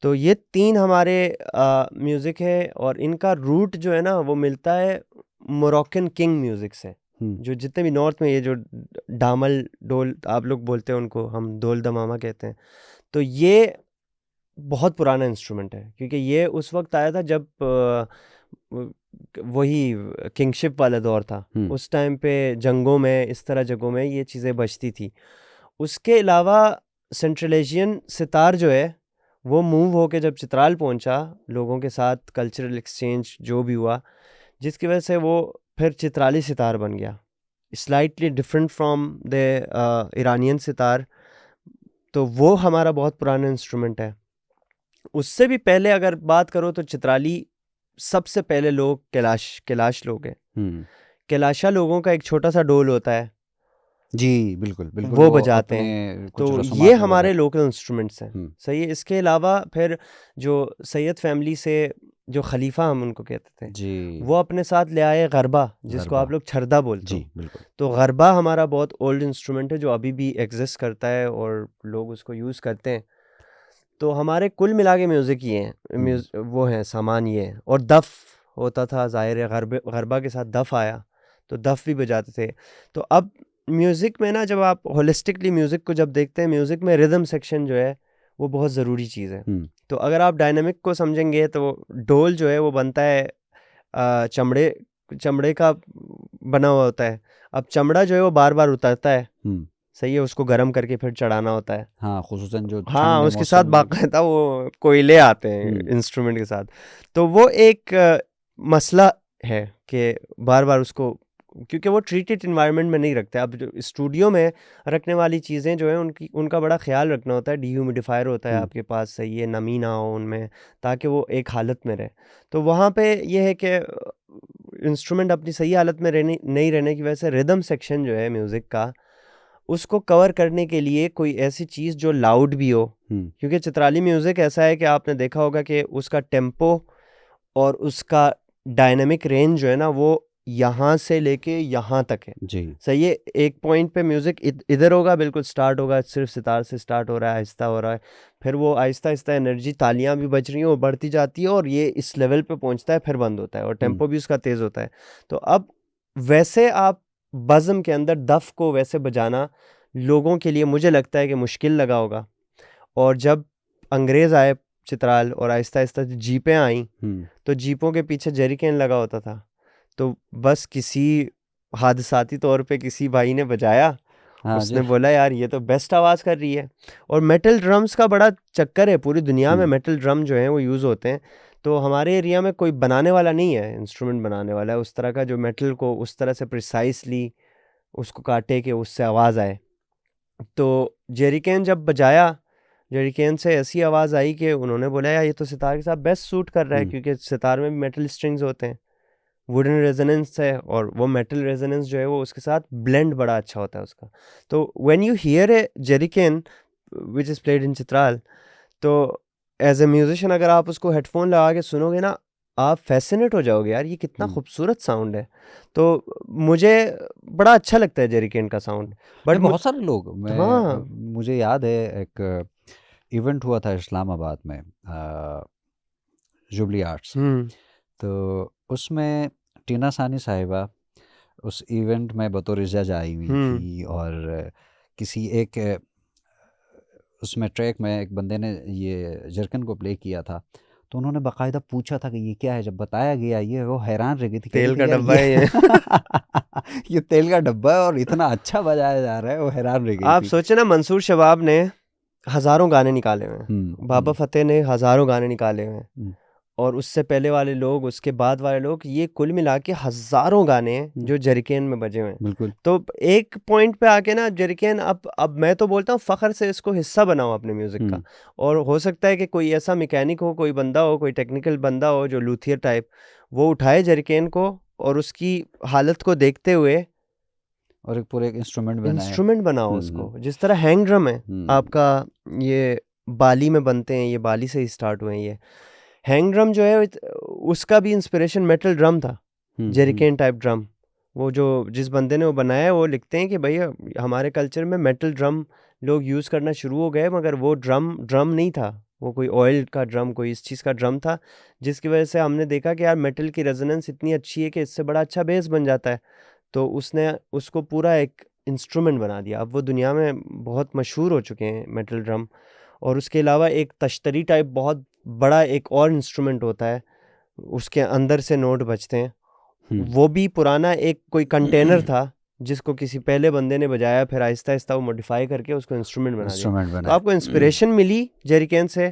तो ये 3 हमारे म्यूज़िक है, और इनका रूट जो है ना वो मिलता है मोरक्कन किंग म्यूज़िक से। जो जितने भी नॉर्थ में ये जो डामल ढोल आप लोग बोलते हैं, उनको हम ढोल दमामा कहते हैं। तो ये बहुत पुराना इंस्ट्रूमेंट है, क्योंकि ये उस वक्त आया था जब वही किंगशिप वाला दौर था। उस टाइम पे जंगों में, इस तरह जगहों में ये चीज़ें बजती थी। उसके अलावा सेंट्रल एशियन सितार जो है वो मूव होके जब चित्राल पहुंचा, लोगों के साथ कल्चरल एक्सचेंज जो भी हुआ, जिसकी वजह से वो फिर चित्राली सितार बन गया, slightly different from the Iranian sitar. तो वो हमारा बहुत पुराना इंस्ट्रूमेंट है। उससे भी पहले अगर बात करो तो चित्राली सबसे पहले लोग कैलाश लोग हैं। कैलाशा लोगों का एक छोटा सा ढोल होता है, जी बिल्कुल बिल्कुल, वो बजाते हैं। तो ये हमारे लोकल इंस्ट्रूमेंट्स हैं, सही है। इसके अलावा फिर जो सैयद फैमिली से जो खलीफा हम उनको कहते थे जी, वो अपने साथ ले आए गरबा, जिसको आप लोग छरदा बोलते हो। बिल्कुल। तो गरबा हमारा बहुत ओल्ड इंस्ट्रूमेंट है जो अभी भी एग्जिस्ट करता है और लोग उसको यूज़ करते हैं। तो हमारे कुल मिला के म्यूज़िक ये हैं, वो हैं सामान ये हैं। और दफ़ होता था, ज़ाहिर है गरबा के साथ दफ़ आया तो दफ़ भी बजाते थे। तो अब म्यूज़िक में ना, जब आप होलिस्टिकली म्यूज़िक को जब देखते हैं, म्यूज़िक में रिदम सेक्शन जो है वो बहुत ज़रूरी चीज़ है। तो अगर आप डायनामिक को समझेंगे तो ढोल जो है वो बनता है चमड़े का बना हुआ होता है। अब चमड़ा जो है वो बार बार उतरता है, सही है, उसको गर्म करके फिर चढ़ाना होता है। हाँ, खुसूसन जो हाँ, उसके साथ बाकायदा वो कोयले आते हैं इंस्ट्रूमेंट के साथ। तो वो एक मसला है कि बार बार उसको, क्योंकि वो ट्रीटेड इन्वायरमेंट में नहीं रखते। अब जो स्टूडियो में रखने वाली चीज़ें जो हैं उनका बड़ा ख्याल रखना होता है। डिह्यूमिडिफायर होता है आपके पास, सही है, नमी ना हो उनमें, ताकि वो एक हालत में रहे। तो वहाँ पे ये है कि इंस्ट्रूमेंट अपनी सही हालत में नहीं रहने की वजह से रिदम सेक्शन जो है म्यूज़िक का, उसको कवर करने के लिए कोई ऐसी चीज़ जो लाउड भी हो। क्योंकि चित्राली म्यूज़िक ऐसा है कि आपने देखा होगा कि उसका टेम्पो और उसका डायनामिक रेंज जो है ना वो यहाँ से लेके यहाँ तक है जी। सही है। एक पॉइंट पे म्यूज़िक इधर होगा, बिल्कुल स्टार्ट होगा, सिर्फ सितार से स्टार्ट हो रहा है, आहिस्ता हो रहा है, फिर वो आहिस्ता आहिस्ता एनर्जी, तालियां भी बज रही हैं, वो बढ़ती जाती है और ये इस लेवल पे पहुंचता है, फिर बंद होता है, और टेम्पो भी उसका तेज़ होता है। तो अब वैसे आप बज़म के अंदर दफ़ को वैसे बजाना लोगों के लिए मुझे लगता है कि मुश्किल लगा होगा। और जब अंग्रेज़ आए चित्राल और आहिस्ता आहिस्ता जीपें आई, तो जीपों के पीछे जेरी कैन लगा होता था। तो बस किसी हादसाती तौर पे किसी भाई ने बजाया, हाँ उसने जी। बोला यार ये तो बेस्ट आवाज़ कर रही है। और मेटल ड्रम्स का बड़ा चक्कर है, पूरी दुनिया में मेटल ड्रम जो हैं वो यूज़ होते हैं। तो हमारे एरिया में कोई बनाने वाला नहीं है, इंस्ट्रूमेंट बनाने वाला है उस तरह का, जो मेटल को उस तरह से प्रिसाइसली उसको काटे कि उससे आवाज़ आए। तो जेरिकेन जब बजाया, जेरिकेन से ऐसी आवाज़ आई कि उन्होंने बोला यार ये तो सितार के साथ बेस्ट सूट कर रहा है, क्योंकि सितार में भी मेटल स्ट्रिंग्स होते हैं, वुडन रेजोनेंस है, और वो मेटल रेजोनेंस जो है वो उसके साथ ब्लेंड बड़ा अच्छा होता है उसका। तो when you hear a jerrycan which is played in Chitral, तो एज ए म्यूजिशियन अगर आप उसको हेडफोन लगा के सुनोगे ना, आप फैसिनेट हो जाओगे यार, ये कितना खूबसूरत साउंड है। तो मुझे बड़ा अच्छा लगता है जेरिकेन का साउंड। बट बहुत सारे लोग, हाँ मुझे याद है एक इवेंट हुआ था इस्लामाबाद में, जुबली आर्ट्स, तो उसमें टीना सानी साहिबा उस इवेंट में बतौर जज आई हुई थी, और किसी एक उसमें ट्रैक में एक बंदे ने ये जरकन को प्ले किया था, तो उन्होंने बाकायदा पूछा था कि ये क्या है। जब बताया गया ये, वो हैरान रह गई थी, कह रही तेल थी का यार डब्बा ये है ये। ये तेल का डब्बा है और इतना अच्छा बजाया जा रहा है, वो हैरान रह गई आप थी। सोचे ना, मंसूर शबाब ने हज़ारों गाने निकाले हुए हैं, बाबा फतेह ने हज़ारों गाने निकाले हुए हैं, और उससे पहले वाले लोग, उसके बाद वाले लोग, ये कुल मिला के हज़ारों गाने हैं जो जेरिकेन में बजे हुए हैं। बिल्कुल। तो एक पॉइंट पे आके ना जेरिकेन, अब मैं तो बोलता हूँ फ़ख्र से इसको हिस्सा बनाओ अपने म्यूज़िक का। और हो सकता है कि कोई ऐसा मैकेनिक हो, कोई बंदा हो, कोई टेक्निकल बंदा हो जो लूथियर टाइप, वो उठाए जेरिकेन को और उसकी हालत को देखते हुए और एक पूरे एक इंस्ट्रूमेंट बनाओ उसको। जिस तरह हैंग ड्रम है आपका, ये बाली में बनते हैं, ये बाली से ही स्टार्ट हुए हैं। ये हैंग ड्रम जो है उसका भी इंस्पिरेशन मेटल ड्रम था, जेरिकेन टाइप ड्रम। वो जो जिस बंदे ने वो बनाया है, वो लिखते हैं कि भैया हमारे कल्चर में मेटल ड्रम लोग यूज़ करना शुरू हो गए, मगर वो ड्रम नहीं था, वो कोई ऑयल का ड्रम, कोई इस चीज़ का ड्रम था, जिसकी वजह से हमने देखा कि यार मेटल की रेजोनेंस इतनी अच्छी है कि इससे बड़ा अच्छा बेस बन जाता है। तो उसने उसको पूरा एक इंस्ट्रूमेंट बना दिया। अब वो दुनिया में बहुत मशहूर हो चुके हैं मेटल ड्रम। और उसके अलावा एक तश्तरी टाइप बहुत बड़ा एक और इंस्ट्रूमेंट होता है, उसके अंदर से नोट बजते हैं, वो भी पुराना एक कोई कंटेनर था जिसको किसी पहले बंदे ने बजाया, फिर आहिस्ता आहिस्ता वो मॉडिफाई करके उसको इंस्ट्रूमेंट बना दिया। तो आपको इंस्पिरेशन मिली जेरिकेन से,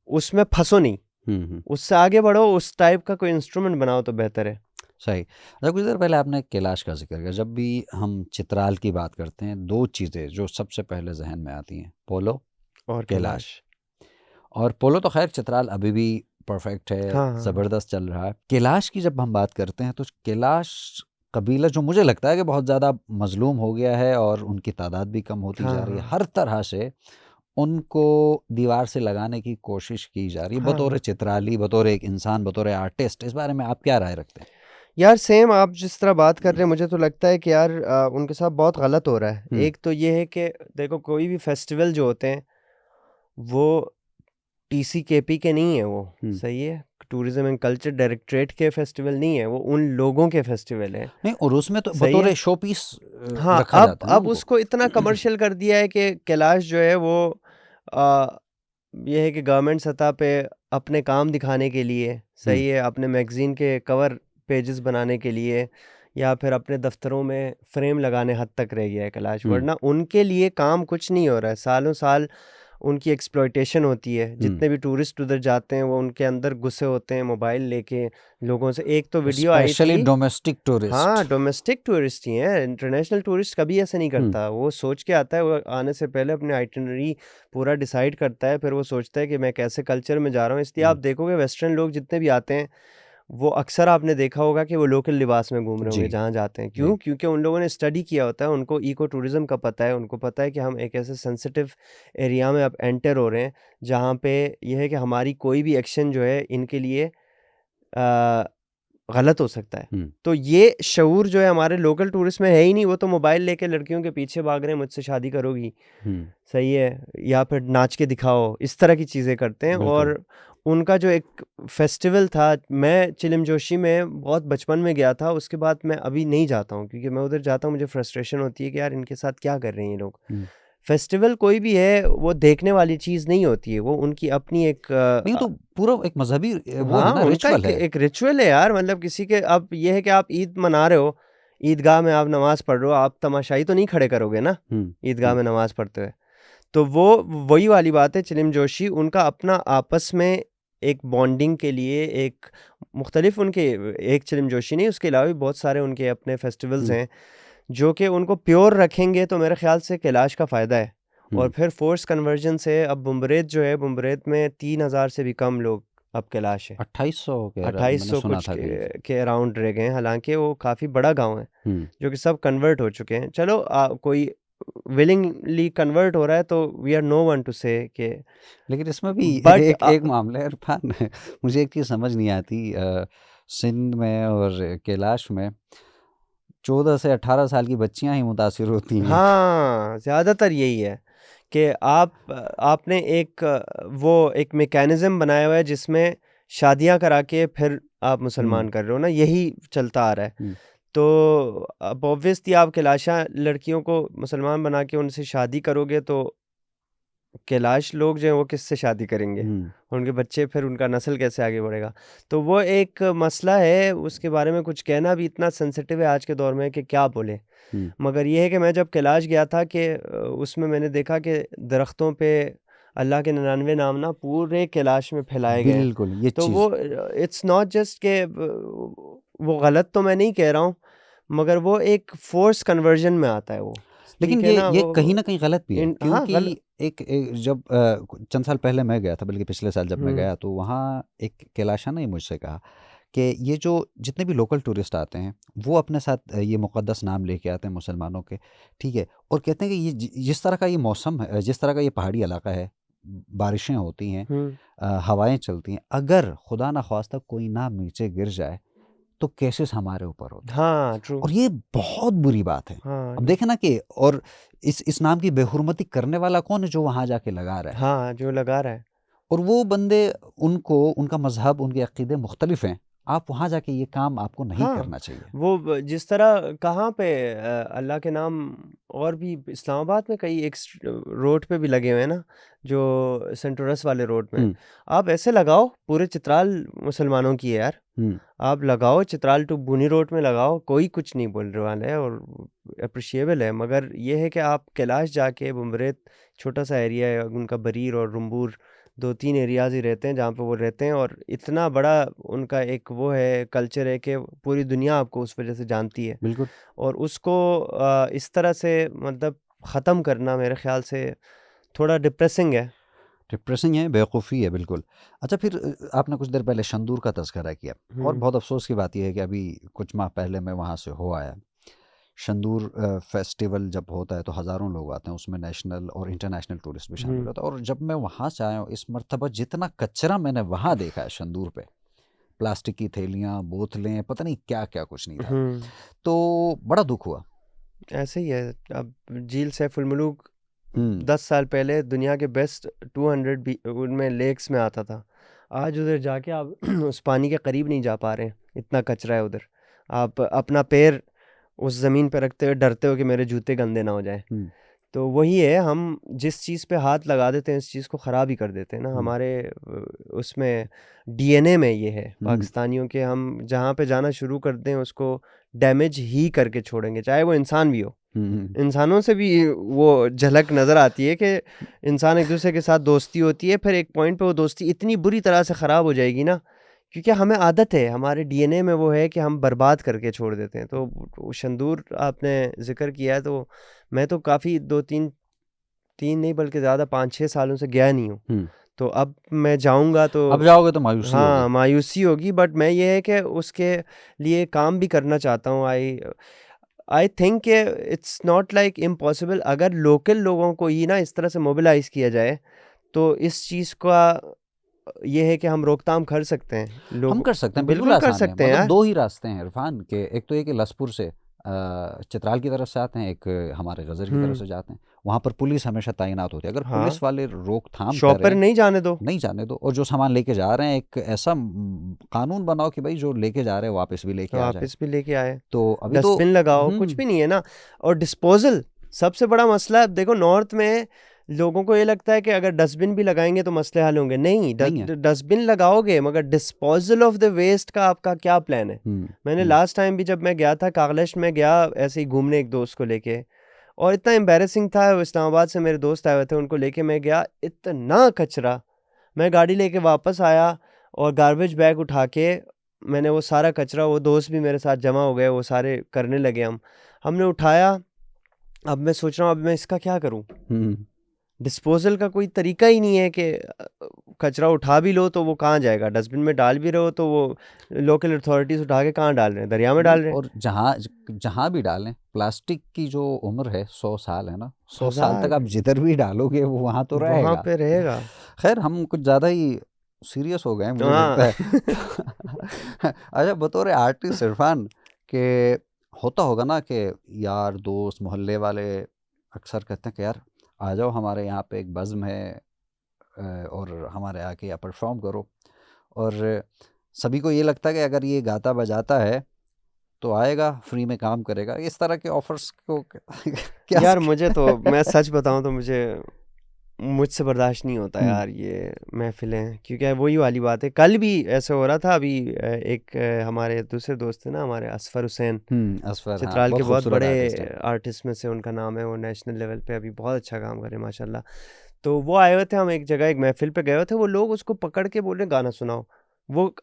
उसमें फंसो नहीं, उससे आगे बढ़ो, उस टाइप का कोई इंस्ट्रूमेंट बनाओ तो बेहतर है। सही। अच्छा, कुछ देर पहले आपने कैलाश का जिक्र किया। जब भी हम चित्राल की बात करते हैं, दो चीज़ें जो सबसे पहले जहन में आती हैं, पोलो और कैलाश। और पोलो तो खैर चित्राल अभी भी परफेक्ट है, हाँ। ज़बरदस्त चल रहा है। कैलाश की जब हम बात करते हैं, तो कैलाश कबीला जो मुझे लगता है कि बहुत ज़्यादा मजलूम हो गया है और उनकी तादाद भी कम होती जा रही है, हर तरह से उनको दीवार से लगाने की कोशिश की जा रही है, बतौर चित्राली, बतौर एक इंसान, बतौर आर्टिस्ट। इस बारे में आप क्या राय रखते हैं? यार सेम आप जिस तरह बात कर रहे हैं, मुझे तो लगता है कि यार उनके साथ बहुत गलत हो रहा है। एक तो ये है कि देखो, कोई भी फेस्टिवल जो होते हैं वो TCKP के नहीं है, वो सही है, टूरिज्म एंड कल्चर डायरेक्टरेट के फेस्टिवल नहीं है, वो उन लोगों के फेस्टिवल है। नहीं, और उसमें तो बतौर शो पीस हाँ, रखा जाता है ना अब उसको इतना कमर्शियल कर दिया है कि कैलाश जो है वो ये है कि गवर्नमेंट सतह पे अपने काम दिखाने के लिए, सही है, अपने मैगजीन के कवर पेजेस बनाने के लिए, या फिर अपने दफ्तरों में फ्रेम लगाने हद तक रह गया है कैलाश। वरना उनके लिए काम कुछ नहीं हो रहा है। सालों साल उनकी एक्सप्लॉयटेशन होती है। जितने भी टूरिस्ट उधर जाते हैं वो उनके अंदर घुसे होते हैं मोबाइल लेके लोगों से। एक तो वीडियो आई स्पेशली थी, डोमेस्टिक टूरिस्ट। हाँ, डोमेस्टिक टूरिस्ट ही हैं, इंटरनेशनल टूरिस्ट कभी ऐसा नहीं करता। वो सोच के आता है, वो आने से पहले अपने आइटिनरी पूरा डिसाइड करता है, फिर वो सोचता है कि मैं कैसे कल्चर में जा रहा हूँ। इसलिए आप देखोगे वेस्टर्न लोग जितने भी आते हैं, वो अक्सर आपने देखा होगा कि वो लोकल लिबास में घूम रहे होंगे जहाँ जाते हैं। क्यों? क्योंकि उन लोगों ने स्टडी किया होता है, उनको इको टूरिज्म का पता है, उनको पता है कि हम एक ऐसे सेंसिटिव एरिया में अब एंटर हो रहे हैं जहाँ पे यह है कि हमारी कोई भी एक्शन जो है इनके लिए गलत हो सकता है। तो ये शऊर जो है हमारे लोकल टूरिस्ट में है ही नहीं। वो तो मोबाइल लेके लड़कियों के पीछे भाग रहे हैं, मुझसे शादी करोगी, सही है, या फिर नाच के दिखाओ, इस तरह की चीज़ें करते हैं। और उनका जो एक फेस्टिवल था, मैं चिलिम जोशी में बहुत बचपन में गया था, उसके बाद मैं अभी नहीं जाता हूँ, क्योंकि मैं उधर जाता हूँ मुझे फ्रस्ट्रेशन होती है कि यार इनके साथ क्या कर रहे हैं ये लोग। फेस्टिवल कोई भी है वो देखने वाली चीज़ नहीं होती है, वो उनकी अपनी एक नहीं तो पूरा एक मजहबी वो है हाँ, ना, उनका रिचुअल है। एक रिचुअल है यार, मतलब किसी के अब ये है कि आप ईद मना रहे हो, ईदगाह में आप नमाज़ पढ़ रहे हो, आप तमाशाई तो नहीं खड़े करोगे ना ईदगाह में नमाज़ पढ़ते हुए। तो वो वही वाली बात है, चिलिम जोशी उनका अपना आपस में एक बॉन्डिंग के लिए एक मुख्तलिफ उनके, एक चिलिम जोशी नहीं, उसके अलावा भी बहुत सारे उनके अपने फेस्टिवल्स हैं जो कि उनको प्योर रखेंगे तो मेरे ख्याल से कैलाश का फ़ायदा है। और फिर फोर्स कन्वर्जन से अब बुम्बरेत जो है, बुम्बरेत में 3000 से भी कम लोग अब कैलाश है, 2800 कह रहा मैंने 2800 सुना कुछ था कहीं। के अराउंड रह गए हैं, हालांकि वो काफ़ी बड़ा गांव है जो कि सब कन्वर्ट हो चुके हैं। चलो कोई विलिंगली कन्वर्ट हो रहा है तो we are no one to say कि, लेकिन इसमें भी बट एक मामला है इरफान, मुझे एक चीज़ समझ नहीं आती, सिंध में और कैलाश में 14 से 18 साल की बच्चियां ही मुतासिर होती हैं। हाँ, ज़्यादातर यही है कि आपने एक वो एक मैकेनिज़्म बनाया हुआ है जिसमें शादियां करा के फिर आप मुसलमान कर रहे हो ना, यही चलता आ रहा है। तो अब ऑब्वियसली आप कैलाशा लड़कियों को मुसलमान बना के उनसे शादी करोगे तो कैलाश लोग जो हैं वो किससे शादी करेंगे, उनके बच्चे, फिर उनका नस्ल कैसे आगे बढ़ेगा। तो वो एक मसला है, उसके बारे में कुछ कहना भी इतना सेंसिटिव है आज के दौर में कि क्या बोले। मगर ये है कि मैं जब कैलाश गया था कि उसमें मैंने देखा कि दरख्तों पे अल्लाह के 99 नाम ना पूरे कैलाश में फैलाए गए हैं। बिल्कुल ये तो चीज़। वो इट्स नॉट जस्ट के वो गलत तो मैं नहीं कह रहा हूँ, मगर वो एक फोर्स कन्वर्जन में आता है वो, लेकिन ठीक है ना, ये वो कहीं ना कहीं गलत भी है, हाँ क्योंकि एक जब चंद साल पहले मैं गया था, बल्कि पिछले साल जब मैं गया, तो वहाँ एक कैलाशा ने मुझसे कहा कि ये जो जितने भी लोकल टूरिस्ट आते हैं वो अपने साथ ये मुक़द्दस नाम लेके आते हैं मुसलमानों के, ठीक है, और कहते हैं कि ये जिस तरह का ये मौसम है, जिस तरह का ये पहाड़ी इलाका है, बारिशें होती हैं, हवाएं चलती हैं, अगर खुदा ना ख्वास्ता कोई नाम नीचे गिर जाए तो केसेस हमारे ऊपर होते हैं। हाँ ट्रू, और ये बहुत बुरी बात है। हाँ अब देखे ना कि और इस नाम की बेहुरमती करने वाला कौन है जो वहाँ जाके लगा रहा है। हाँ जो लगा रहा है, और वो बंदे, उनको उनका मजहब, उनके अकीदे मुख्तलिफ हैं, आप वहाँ जाके ये काम आपको नहीं हाँ करना चाहिए। वो जिस तरह कहाँ पे अल्लाह के नाम और भी इस्लामाबाद में कई एक रोड पे भी लगे हुए हैं ना, जो सेंटोरस वाले रोड में, आप ऐसे लगाओ, पूरे चित्राल मुसलमानों की है यार, आप लगाओ चित्राल टू बुनी रोड में लगाओ, कोई कुछ नहीं बोल रहे वाला है और अप्रिशिएबल है। मगर ये है कि आप कैलाश जाके, बुम्बरेत छोटा सा एरिया है उनका, बरीर और रुम्बूर 2-3 एरियाज़ ही रहते हैं जहाँ पे वो रहते हैं, और इतना बड़ा उनका एक वो है, कल्चर है कि पूरी दुनिया आपको उस वजह से जानती है। बिल्कुल। और उसको इस तरह से मतलब ख़त्म करना मेरे ख़्याल से थोड़ा डिप्रेसिंग है। डिप्रेसिंग है, बेवकूफ़ी है, बिल्कुल। अच्छा, फिर आपने कुछ देर पहले शंदूर का तज़किरा किया, और बहुत अफसोस की बात यह है कि अभी कुछ माह पहले मैं वहाँ से हो आया। शंदूर फेस्टिवल जब होता है तो हज़ारों लोग आते हैं, उसमें नेशनल और इंटरनेशनल टूरिस्ट भी शामिल होता है। और जब मैं वहाँ से आया हूँ इस मरतबा, जितना कचरा मैंने वहाँ देखा है शंदूर पे, प्लास्टिक की थैलियाँ, बोतलें, पता नहीं क्या क्या कुछ नहीं था, तो बड़ा दुख हुआ। ऐसे ही है। अब झील सैफुल मुलूक 10 साल पहले दुनिया के बेस्ट 200 उनमें लेक्स में आता था, आज उधर जाके आप उस पानी के करीब नहीं जा पा रहे हैं, इतना कचरा है उधर। आप अपना पैर उस ज़मीन पे रखते हुए डरते हो कि मेरे जूते गंदे ना हो जाएं। तो वही है, हम जिस चीज़ पे हाथ लगा देते हैं इस चीज़ को ख़राब ही कर देते हैं ना। हमारे उसमें डीएनए में ये है पाकिस्तानियों के, हम जहाँ पे जाना शुरू कर दें उसको डैमेज ही करके छोड़ेंगे, चाहे वो इंसान भी हो। इंसानों से भी वो झलक नज़र आती है कि इंसान एक दूसरे के साथ दोस्ती होती है, फिर एक पॉइंट पे वो दोस्ती इतनी बुरी तरह से ख़राब हो जाएगी ना, क्योंकि हमें आदत है, हमारे डीएनए में वो है कि हम बर्बाद करके छोड़ देते हैं। तो शंदूर आपने ज़िक्र किया है, तो मैं तो काफ़ी 2-3 नहीं बल्कि ज़्यादा 5-6 सालों से गया नहीं हूँ। तो अब मैं जाऊँगा तो अब जाओगे तो मायूसी होगी। हाँ, मायूसी होगी, बट मैं ये है कि उसके लिए काम भी करना चाहता हूँ। आई थिंक कि इट्स नॉट लाइक इम्पॉसिबल, अगर लोकल लोगों को ही ना इस तरह से मोबिलाइज़ किया जाए, तो इस चीज़ का ये है कि हम रोकथाम कर सकते हैं। हम कर सकते हैं, बिल्कुल बिल्कुल कर आसान है। सकते हैं मतलब यार। 2 ही रास्ते हैं इरफान के, एक तो ये कि लसपुर से चित्राल की तरफ से आते हैं, एक हमारे गज़र की तरफ से जाते हैं। वहाँ पर पुलिस हमेशा तैनात होती है। अगर हाँ, पुलिस वाले रोकथाम शॉप पर करें, नहीं जाने दो। नहीं जाने दो, और जो सामान लेके जा रहे हैं एक ऐसा कानून बनाओ कि भाई जो लेके जा रहे हैं वापस भी लेके आ जाए। वापस भी लेके आए, तो अभी तो डस्टबिन लगाओ, कुछ भी नहीं है ना। और डिस्पोजल सबसे बड़ा मसला देखो नॉर्थ में लोगों को ये लगता है कि अगर डस्टबिन भी लगाएंगे तो मसले हल होंगे। नहीं, नहीं है। डस्टबिन लगाओगे मगर डिस्पोजल ऑफ द वेस्ट का आपका क्या प्लान है? मैंने लास्ट टाइम भी जब मैं गया था कागलेश में गया ऐसे ही घूमने एक दोस्त को लेके, और इतना एम्बेरसिंग था, इस्लामाबाद से मेरे दोस्त आए हुए थे, उनको लेके मैं गया, इतना कचरा। मैं गाड़ी लेके वापस आया और गार्बेज बैग उठा के मैंने वो सारा कचरा, वो दोस्त भी मेरे साथ जमा हो गए, वो सारे करने लगे, हमने उठाया। अब मैं सोच रहा हूँ अब मैं इसका क्या करूँ? डिस्पोजल का कोई तरीका ही नहीं है कि कचरा उठा भी लो तो वो कहाँ जाएगा, डस्टबिन में डाल भी रहे हो तो वो लोकल अथॉरिटीज़ उठा के कहाँ डाल रहे हैं, दरिया में डाल रहे हैं। और जहाँ भी डालें, प्लास्टिक की जो उम्र है 100 साल है ना, 100 साल तक आप जिधर भी डालोगे वो वहाँ तो वहाँ रहेगा। पे रहेगा। खैर हम कुछ ज़्यादा ही सीरियस हो गए हैं, मुझे लगता है। अच्छा, बतौर आर्टिस्ट इरफान के होता होगा ना कि यार दोस्त मोहल्ले वाले अक्सर कहते हैं कि यार आ जाओ हमारे यहाँ पे एक बज़्म है और हमारे आके यहाँ परफॉर्म करो, और सभी को ये लगता है कि अगर ये गाता बजाता है तो आएगा, फ्री में काम करेगा। इस तरह के ऑफर्स को क्या यार मुझे तो मैं सच बताऊं तो मुझसे बर्दाश्त नहीं होता यार ये महफिलें, क्योंकि वही वाली बात है। कल भी ऐसे हो रहा था, अभी एक हमारे दूसरे दोस्त थे ना हमारे, असफर हुसैन, असफर, हाँ, चित्राल के बहुत खूबसूरत बड़े आर्टिस्ट है। आर्टिस्ट में से उनका नाम है, वो नेशनल लेवल पे अभी बहुत अच्छा काम कर रहे हैं माशाल्लाह। तो वो आए हुए थे, हम एक जगह एक महफिल पे गए हुए थे, वो लोग उसको पकड़ के बोल रहे गाना सुनाओ। वो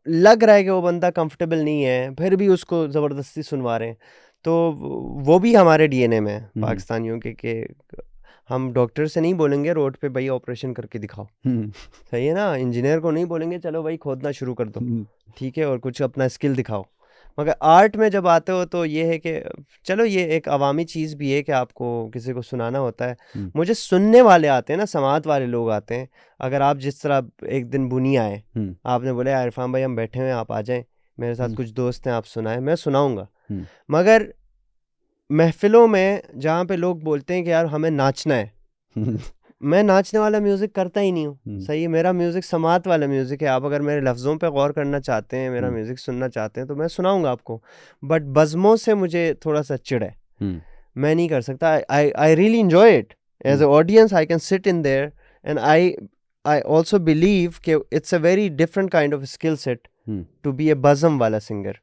लग रहा है कि वो बंदा कंफर्टेबल नहीं है, फिर भी उसको ज़बरदस्ती सुनवा रहे हैं। तो वो भी हमारे डीएनए में है पाकिस्तानियों के हम डॉक्टर से नहीं बोलेंगे रोड पे भाई ऑपरेशन करके दिखाओ, सही है ना, इंजीनियर को नहीं बोलेंगे चलो भाई खोदना शुरू कर दो, ठीक है, और कुछ अपना स्किल दिखाओ। मगर आर्ट में जब आते हो तो ये है कि चलो ये एक अवामी चीज़ भी है कि आपको किसी को सुनाना होता है। मुझे सुनने वाले आते हैं ना, समात वाले लोग आते हैं। अगर आप जिस तरह एक दिन बुनी आए, आपने बोले यार इरफान भाई हम बैठे हुए हैं, आप आ जाएं, मेरे साथ कुछ दोस्त हैं, आप सुनाएं, मैं सुनाऊंगा। मगर महफिलों में जहाँ पे लोग बोलते हैं कि यार हमें नाचना है, मैं नाचने वाला म्यूज़िक करता ही नहीं हूँ, सही है। मेरा म्यूज़िक समात वाला म्यूज़िक है। आप अगर मेरे लफ्ज़ों पे गौर करना चाहते हैं, मेरा म्यूज़िक सुनना चाहते हैं तो मैं सुनाऊंगा आपको, बट बज़मों से मुझे थोड़ा सा चिढ़ है, मैं नहीं कर सकता। I really enjoy it as a audience, I can sit in there and I also believe कि it's a very different kind of skill set to be a बज़म वाला सिंगर।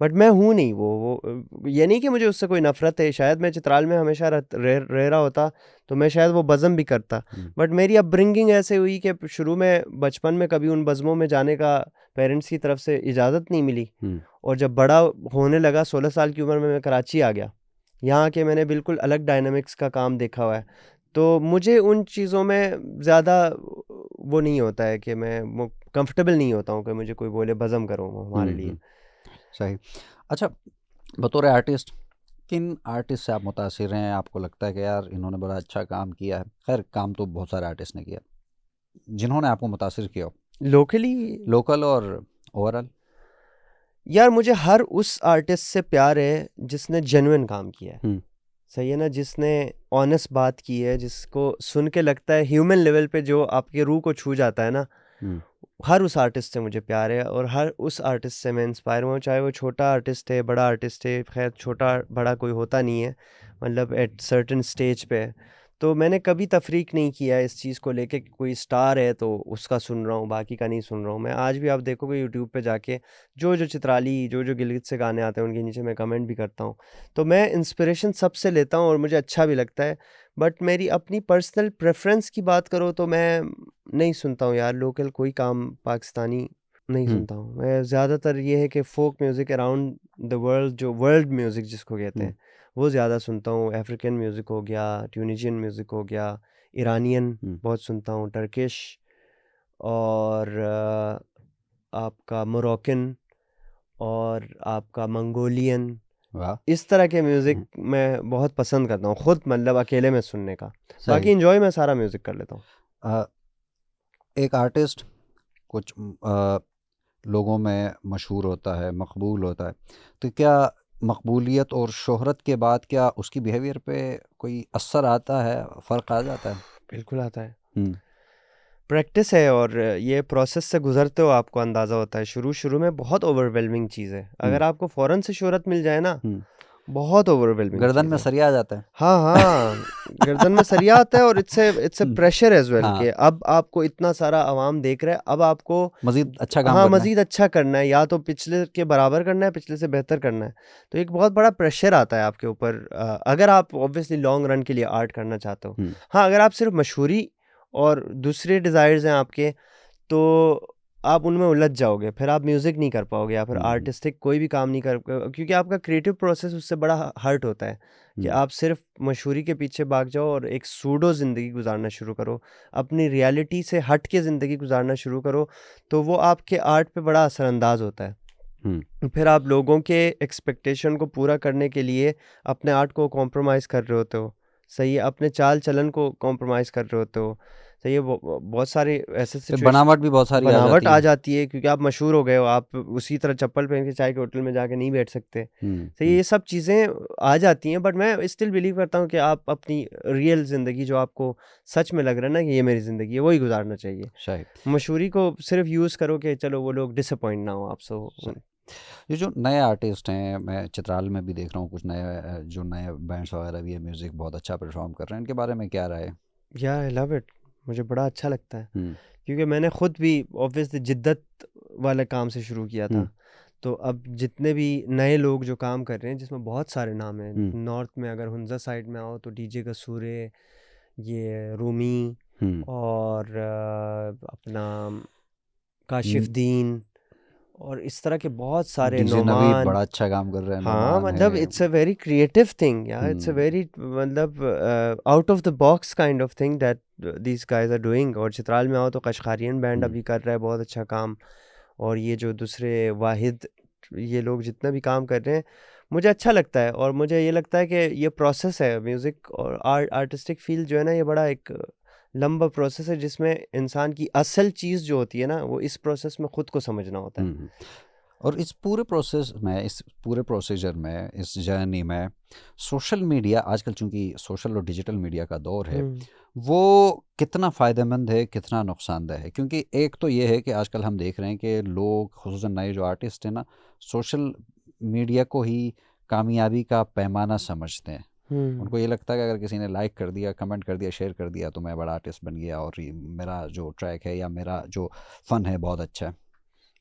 बट मैं हूँ नहीं वो ये नहीं कि मुझे उससे कोई नफरत है, शायद मैं चित्राल में हमेशा रह रहा होता तो मैं शायद वो बज़म भी करता, बट मेरी अपब्रिंगिंग ऐसे हुई कि शुरू में बचपन में कभी उन बज़मों में जाने का पेरेंट्स की तरफ से इजाज़त नहीं मिली, और जब बड़ा होने लगा 16 साल की उम्र में मैं कराची आ गया, यहाँ के मैंने बिल्कुल अलग डायनामिक्स का काम देखा हुआ है। तो मुझे उन चीज़ों में ज़्यादा वो नहीं होता है कि मैं कंफर्टेबल नहीं होता हूँ कि मुझे कोई बोले बज़म करो हमारे लिए। सही। अच्छा, बतौर आर्टिस्ट किन आर्टिस्ट से आप मुतासिर हैं? आपको लगता है कि यार इन्होंने बड़ा अच्छा काम किया है? खैर काम तो बहुत सारे आर्टिस्ट ने किया, जिन्होंने आपको मुतासिर किया हो, लोकल और ओवरऑल? यार मुझे हर उस आर्टिस्ट से प्यार है जिसने जेन्युइन काम किया है, सही है ना, जिसने ऑनेस्ट बात की है, जिसको सुन के लगता है ह्यूमन लेवल पे जो आपके रूह को छू जाता है ना, हर उस आर्टिस्ट से मुझे प्यार है और हर उस आर्टिस्ट से मैं इंस्पायर हुआ, चाहे वो छोटा आर्टिस्ट है बड़ा आर्टिस्ट है। खैर छोटा बड़ा कोई होता नहीं है, मतलब एट सर्टेन स्टेज पे। तो मैंने कभी तफरीक नहीं किया इस चीज़ को लेके कि कोई स्टार है तो उसका सुन रहा हूँ, बाकी का नहीं सुन रहा हूँ। मैं आज भी आप देखोगे यूट्यूब पे जाके जो चित्राली जो गिलगित से गाने आते हैं उनके नीचे मैं कमेंट भी करता हूँ। तो मैं इंस्पिरेशन सबसे लेता हूँ और मुझे अच्छा भी लगता है, बट मेरी अपनी पर्सनल प्रेफरेंस की बात करो तो मैं नहीं सुनता हूँ यार लोकल कोई काम पाकिस्तानी नहीं सुनता हूँ। मैं ज़्यादातर ये है कि folk music around the world, जो वर्ल्ड म्यूज़िक जिसको कहते हैं, वो ज़्यादा सुनता हूँ। अफ्रीकन म्यूज़िक हो गया, ट्यूनिशियन म्यूज़िक हो गया, ईरानियन बहुत सुनता हूँ, टर्किश और आपका मोरक्कन और आपका मंगोलियन, इस तरह के म्यूज़िक मैं बहुत पसंद करता हूँ खुद, मतलब अकेले में सुनने का। बाकी एंजॉय मैं सारा म्यूज़िक कर लेता हूँ। एक आर्टिस्ट कुछ लोगों में मशहूर होता है, मकबूल होता है, तो क्या मकबूलियत और शोहरत के बाद क्या उसकी बिहेवियर पे कोई असर आता है, फ़र्क आ जाता है? बिल्कुल आता है, प्रैक्टिस है और ये प्रोसेस से गुजरते हो आपको अंदाज़ा होता है। शुरू में बहुत ओवरवेलमिंग चीज़ है, अगर आपको फ़ौरन से शोहरत मिल जाए ना बहुत ओवरवेलमिंग गर्दन चीज़ में है। सरिया आ जाता है। हाँ, हाँ, गर्दन में सरिया आता है और it's a pressure as well हाँ, कि अब आपको इतना सारा अवाम देख रहा है, अब आपको मज़ीद अच्छा काम हाँ, करना है। मज़ीद अच्छा करना है, या तो पिछले के बराबर करना है, पिछले से बेहतर करना है। तो एक बहुत बड़ा प्रेशर आता है आपके ऊपर अगर आप ऑब्वियसली लॉन्ग रन के लिए आर्ट करना चाहते हो। हुँ, हाँ, अगर आप सिर्फ़ मशहूरी और दूसरे डिज़ायर्स हैं आपके, तो आप उनमें उलझ जाओगे, फिर आप म्यूज़िक नहीं कर पाओगे या फिर हुँ, हुँ, आर्टिस्टिक कोई भी काम नहीं कर क्योंकि आपका क्रिएटिव प्रोसेस उससे बड़ा हर्ट होता है कि हुँ। आप सिर्फ़ मशहूरी के पीछे भाग जाओ और एक सूडो ज़िंदगी गुज़ारना शुरू करो। अपनी रियलिटी से हट के ज़िंदगी गुज़ारना शुरू करो, तो वो आपके आर्ट पे बड़ा असरअंदाज़ होता है। हुँ। फिर आप लोगों के एक्सपेक्टेशन को पूरा करने के लिए अपने आर्ट को कॉम्प्रोमाइज़ कर रहे होते हो। सही है, अपने चाल-चलन को कॉम्प्रोमाइज़ कर रहे होते हो। सही है, बहुत सारे ऐसे फिर सिचुएशन बनावट भी बहुत सारी आ बनावट जाती आ है। जाती है क्योंकि आप मशहूर हो गए हो, आप उसी तरह चप्पल पहन के चाय के होटल में जाके नहीं बैठ सकते। हुँ, तो हुँ। ये सब चीज़ें आ जाती हैं बट मैं स्टिल बिलीव करता हूँ कि आप अपनी रियल ज़िंदगी जो आपको सच में लग रहा है ना कि ये मेरी ज़िंदगी है, वही गुज़ारना चाहिए। सही, मशहूरी को सिर्फ़ यूज़ करो कि चलो वो लोग डिसअपॉइंट ना हो आपसे। सही। ये जो नए आर्टिस्ट हैं, मैं चित्राल में भी देख रहा हूँ कुछ नए जो नए बैंड्स वगैरह भी है, म्यूज़िक बहुत अच्छा परफ़ॉर्म कर रहे हैं। इनके बारे में क्या राय है? यार आई लव इट, मुझे बड़ा अच्छा लगता है हुँ, क्योंकि मैंने खुद भी ऑब्वियसली जिद्दत वाले काम से शुरू किया हुँ, था। तो अब जितने भी नए लोग जो काम कर रहे हैं जिसमें बहुत सारे नाम हैं, हुँ, नॉर्थ में अगर हुंज़ा साइड में आओ तो डीजे कसूरे, ये रूमी हुँ। और अपना न काशिफ़ दीन और इस तरह के बहुत सारे डीजे नवीद नोमान। बड़ा अच्छा काम कर रहे हैं, हाँ, नोमान मतलब है। It's a very creative thing यार, इट्स अ हुँ, वेरी मतलब out of the box kind of thing that these guys are doing. और चित्राल में आओ तो कशकारियन बैंड हुँ, अभी कर रहा है बहुत अच्छा काम। और ये जो दूसरे वाहिद, ये लोग जितना भी काम कर रहे हैं, मुझे अच्छा लगता है और मुझे ये लगता है कि ये प्रोसेस है म्यूज़िक और आर्टिस्टिक फ़ील्ड जो है ना, ये बड़ा एक लंबा प्रोसेस है जिसमें इंसान की असल चीज़ जो होती है ना, वो इस प्रोसेस में खुद को समझना होता है। हुँ, हुँ। और इस पूरे प्रोसेस में, इस पूरे प्रोसीजर में, इस जर्नी में सोशल मीडिया आजकल, चूँकि सोशल और डिजिटल मीडिया का दौर है, हुँ, वो कितना फ़ायदेमंद है, कितना नुकसानदेह है? क्योंकि एक तो ये है कि आजकल हम देख रहे हैं कि लोग, ख़ुसूसन नए जो आर्टिस्ट हैं ना, सोशल मीडिया को ही कामयाबी का पैमाना समझते हैं। हुँ। उनको ये लगता है कि अगर किसी ने लाइक कर दिया, कमेंट कर दिया, शेयर कर दिया, तो मैं बड़ा आर्टिस्ट बन गया और ये मेरा जो ट्रैक है या मेरा जो फ़न है बहुत अच्छा है।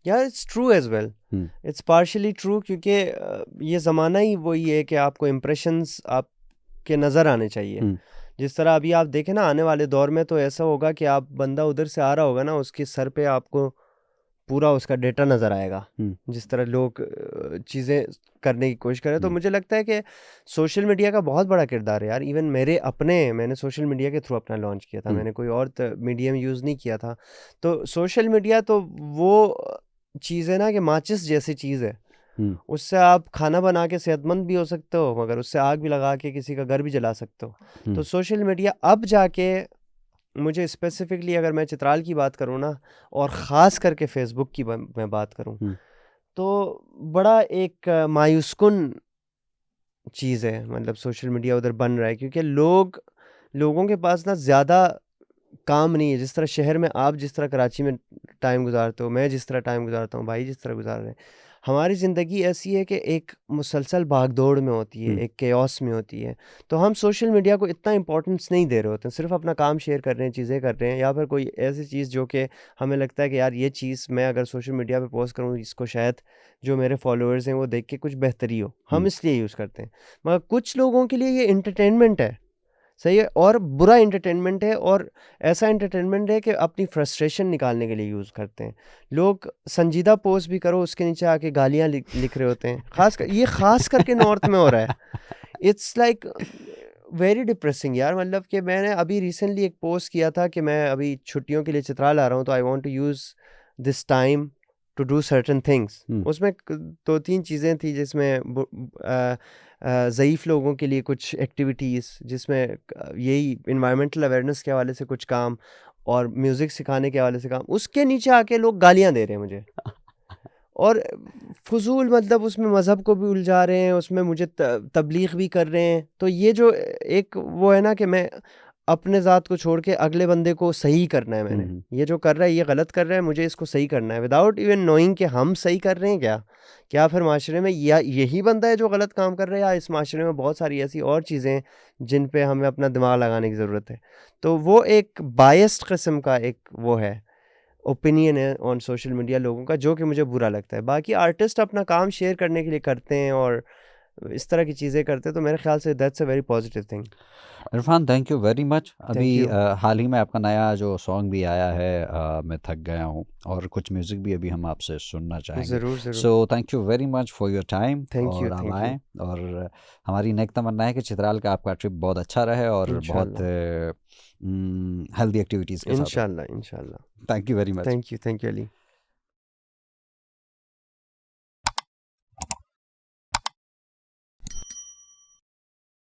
यार it's true as well, hmm, it's partially true क्योंकि ये ज़माना ही वही है कि आपको इम्प्रेशंस आपके नज़र आने चाहिए। हुँ, जिस तरह अभी आप देखें ना, आने वाले दौर में तो ऐसा होगा कि आप बंदा उधर से आ रहा होगा ना, उसके सर पे आपको पूरा उसका डेटा नज़र आएगा। हुँ, जिस तरह लोग चीज़ें करने की कोशिश कर रहे हैं, तो हुँ, मुझे लगता है कि सोशल मीडिया का बहुत बड़ा किरदार है यार। इवन मैंने सोशल मीडिया के थ्रू अपना लॉन्च किया था, हुँ, मैंने कोई और मीडियम यूज़ नहीं किया था। तो सोशल मीडिया तो वो चीज़ है ना कि माचिस जैसी चीज़ है। हुँ, उससे आप खाना बना के सेहतमंद भी हो सकते हो, मगर उससे आग भी लगा के किसी का घर भी जला सकते हो। तो हुँ, सोशल मीडिया अब जाके, मुझे स्पेसिफिकली अगर मैं चित्राल की बात करूँ ना, और ख़ास करके फ़ेसबुक की मैं बात करूँ, हुँ, तो बड़ा एक मायूसकुन चीज़ है। मतलब सोशल मीडिया उधर बन रहा है क्योंकि लोगों के पास ना ज़्यादा काम नहीं है। जिस तरह शहर में आप जिस तरह कराची में टाइम गुज़ारते हो, मैं जिस तरह टाइम गुज़ारता हूँ, भाई जिस तरह गुज़ार रहे हैं, हमारी ज़िंदगी ऐसी है कि एक मुसलसल भाग-दौड़ में होती है, हुँ, एक केओस में होती है। तो हम सोशल मीडिया को इतना इम्पोर्टेंस नहीं दे रहे होते हैं, सिर्फ़ अपना काम शेयर कर रहे हैं, चीज़ें कर रहे हैं, या फिर कोई ऐसी चीज़ जो कि हमें लगता है कि यार ये चीज़ मैं अगर सोशल मीडिया पे पोस्ट करूँ, इसको शायद जो मेरे फॉलोअर्स हैं वो देख के कुछ बेहतरी हो, हम हुँ, इसलिए यूज़ करते हैं। मगर कुछ लोगों के लिए ये एंटरटेनमेंट है। सही है, और बुरा एंटरटेनमेंट है, और ऐसा एंटरटेनमेंट है कि अपनी फ्रस्ट्रेशन निकालने के लिए यूज़ करते हैं। लोग संजीदा पोस्ट भी करो, उसके नीचे आके गालियाँ लिख रहे होते हैं। ख़ास करके नॉर्थ में हो रहा है। इट्स लाइक वेरी डिप्रेसिंग यार। मतलब कि मैंने अभी रिसेंटली एक पोस्ट किया था कि मैं अभी छुट्टियों के लिए चित्राल आ रहा हूँ, तो I want to use this time to do certain things. हुँ, उसमें 2-3 चीज़ें थी जिसमें ज़ईफ़ लोगों के लिए कुछ एक्टिविटीज़, जिसमें यही एनवायरमेंटल अवेयरनेस के हवाले से कुछ काम और म्यूज़िक सिखाने के हवाले से काम। उसके नीचे आके लोग गालियाँ दे रहे हैं मुझे, और फ़ुज़ूल मतलब उसमें मज़हब को भी उलझा रहे हैं, उसमें मुझे तबलीग भी कर रहे हैं। तो ये जो एक वो है ना कि मैं अपने ज़ात को छोड़ के अगले बंदे को सही करना है मैंने। हम्म, ये जो कर रहा है ये गलत कर रहा है, मुझे इसको सही करना है विदाउट इवन नोइंग कि हम सही कर रहे हैं क्या? क्या फिर माशरे में या यही बंदा है जो गलत काम कर रहा है, या इस माशरे में बहुत सारी ऐसी और चीज़ें हैं जिन पे हमें अपना दिमाग लगाने की ज़रूरत है। तो वो एक बायस्ड किस्म का एक वो है, ओपिनियन है ऑन सोशल मीडिया लोगों का, जो कि मुझे बुरा लगता है। बाकी आर्टिस्ट अपना काम शेयर करने के लिए करते हैं और इस तरह की चीज़ें करते हैं, तो मेरे ख्याल से that's a very positive thing. Irfan thank you very much. अभी थैंक यू। हाल ही में आपका नया जो सॉन्ग भी आया है मैं थक गया हूँ, और कुछ म्यूज़िक भी अभी हम आपसे सुनना चाहेंगे। ज़रूर, ज़रूर। So thank you very much for your time, thank you, और आप थैंक यू। आएँ। और हमारी नेक तमन्ना है कि चित्राल का आपका ट्रिप बहुत अच्छा रहे और बहुत इंशाल्लाह, हेल्दी एक्टिविटीज़ के साथ हो। इंशाल्लाह, इंशाल्लाह। Thank you very much. Thank you, Ali.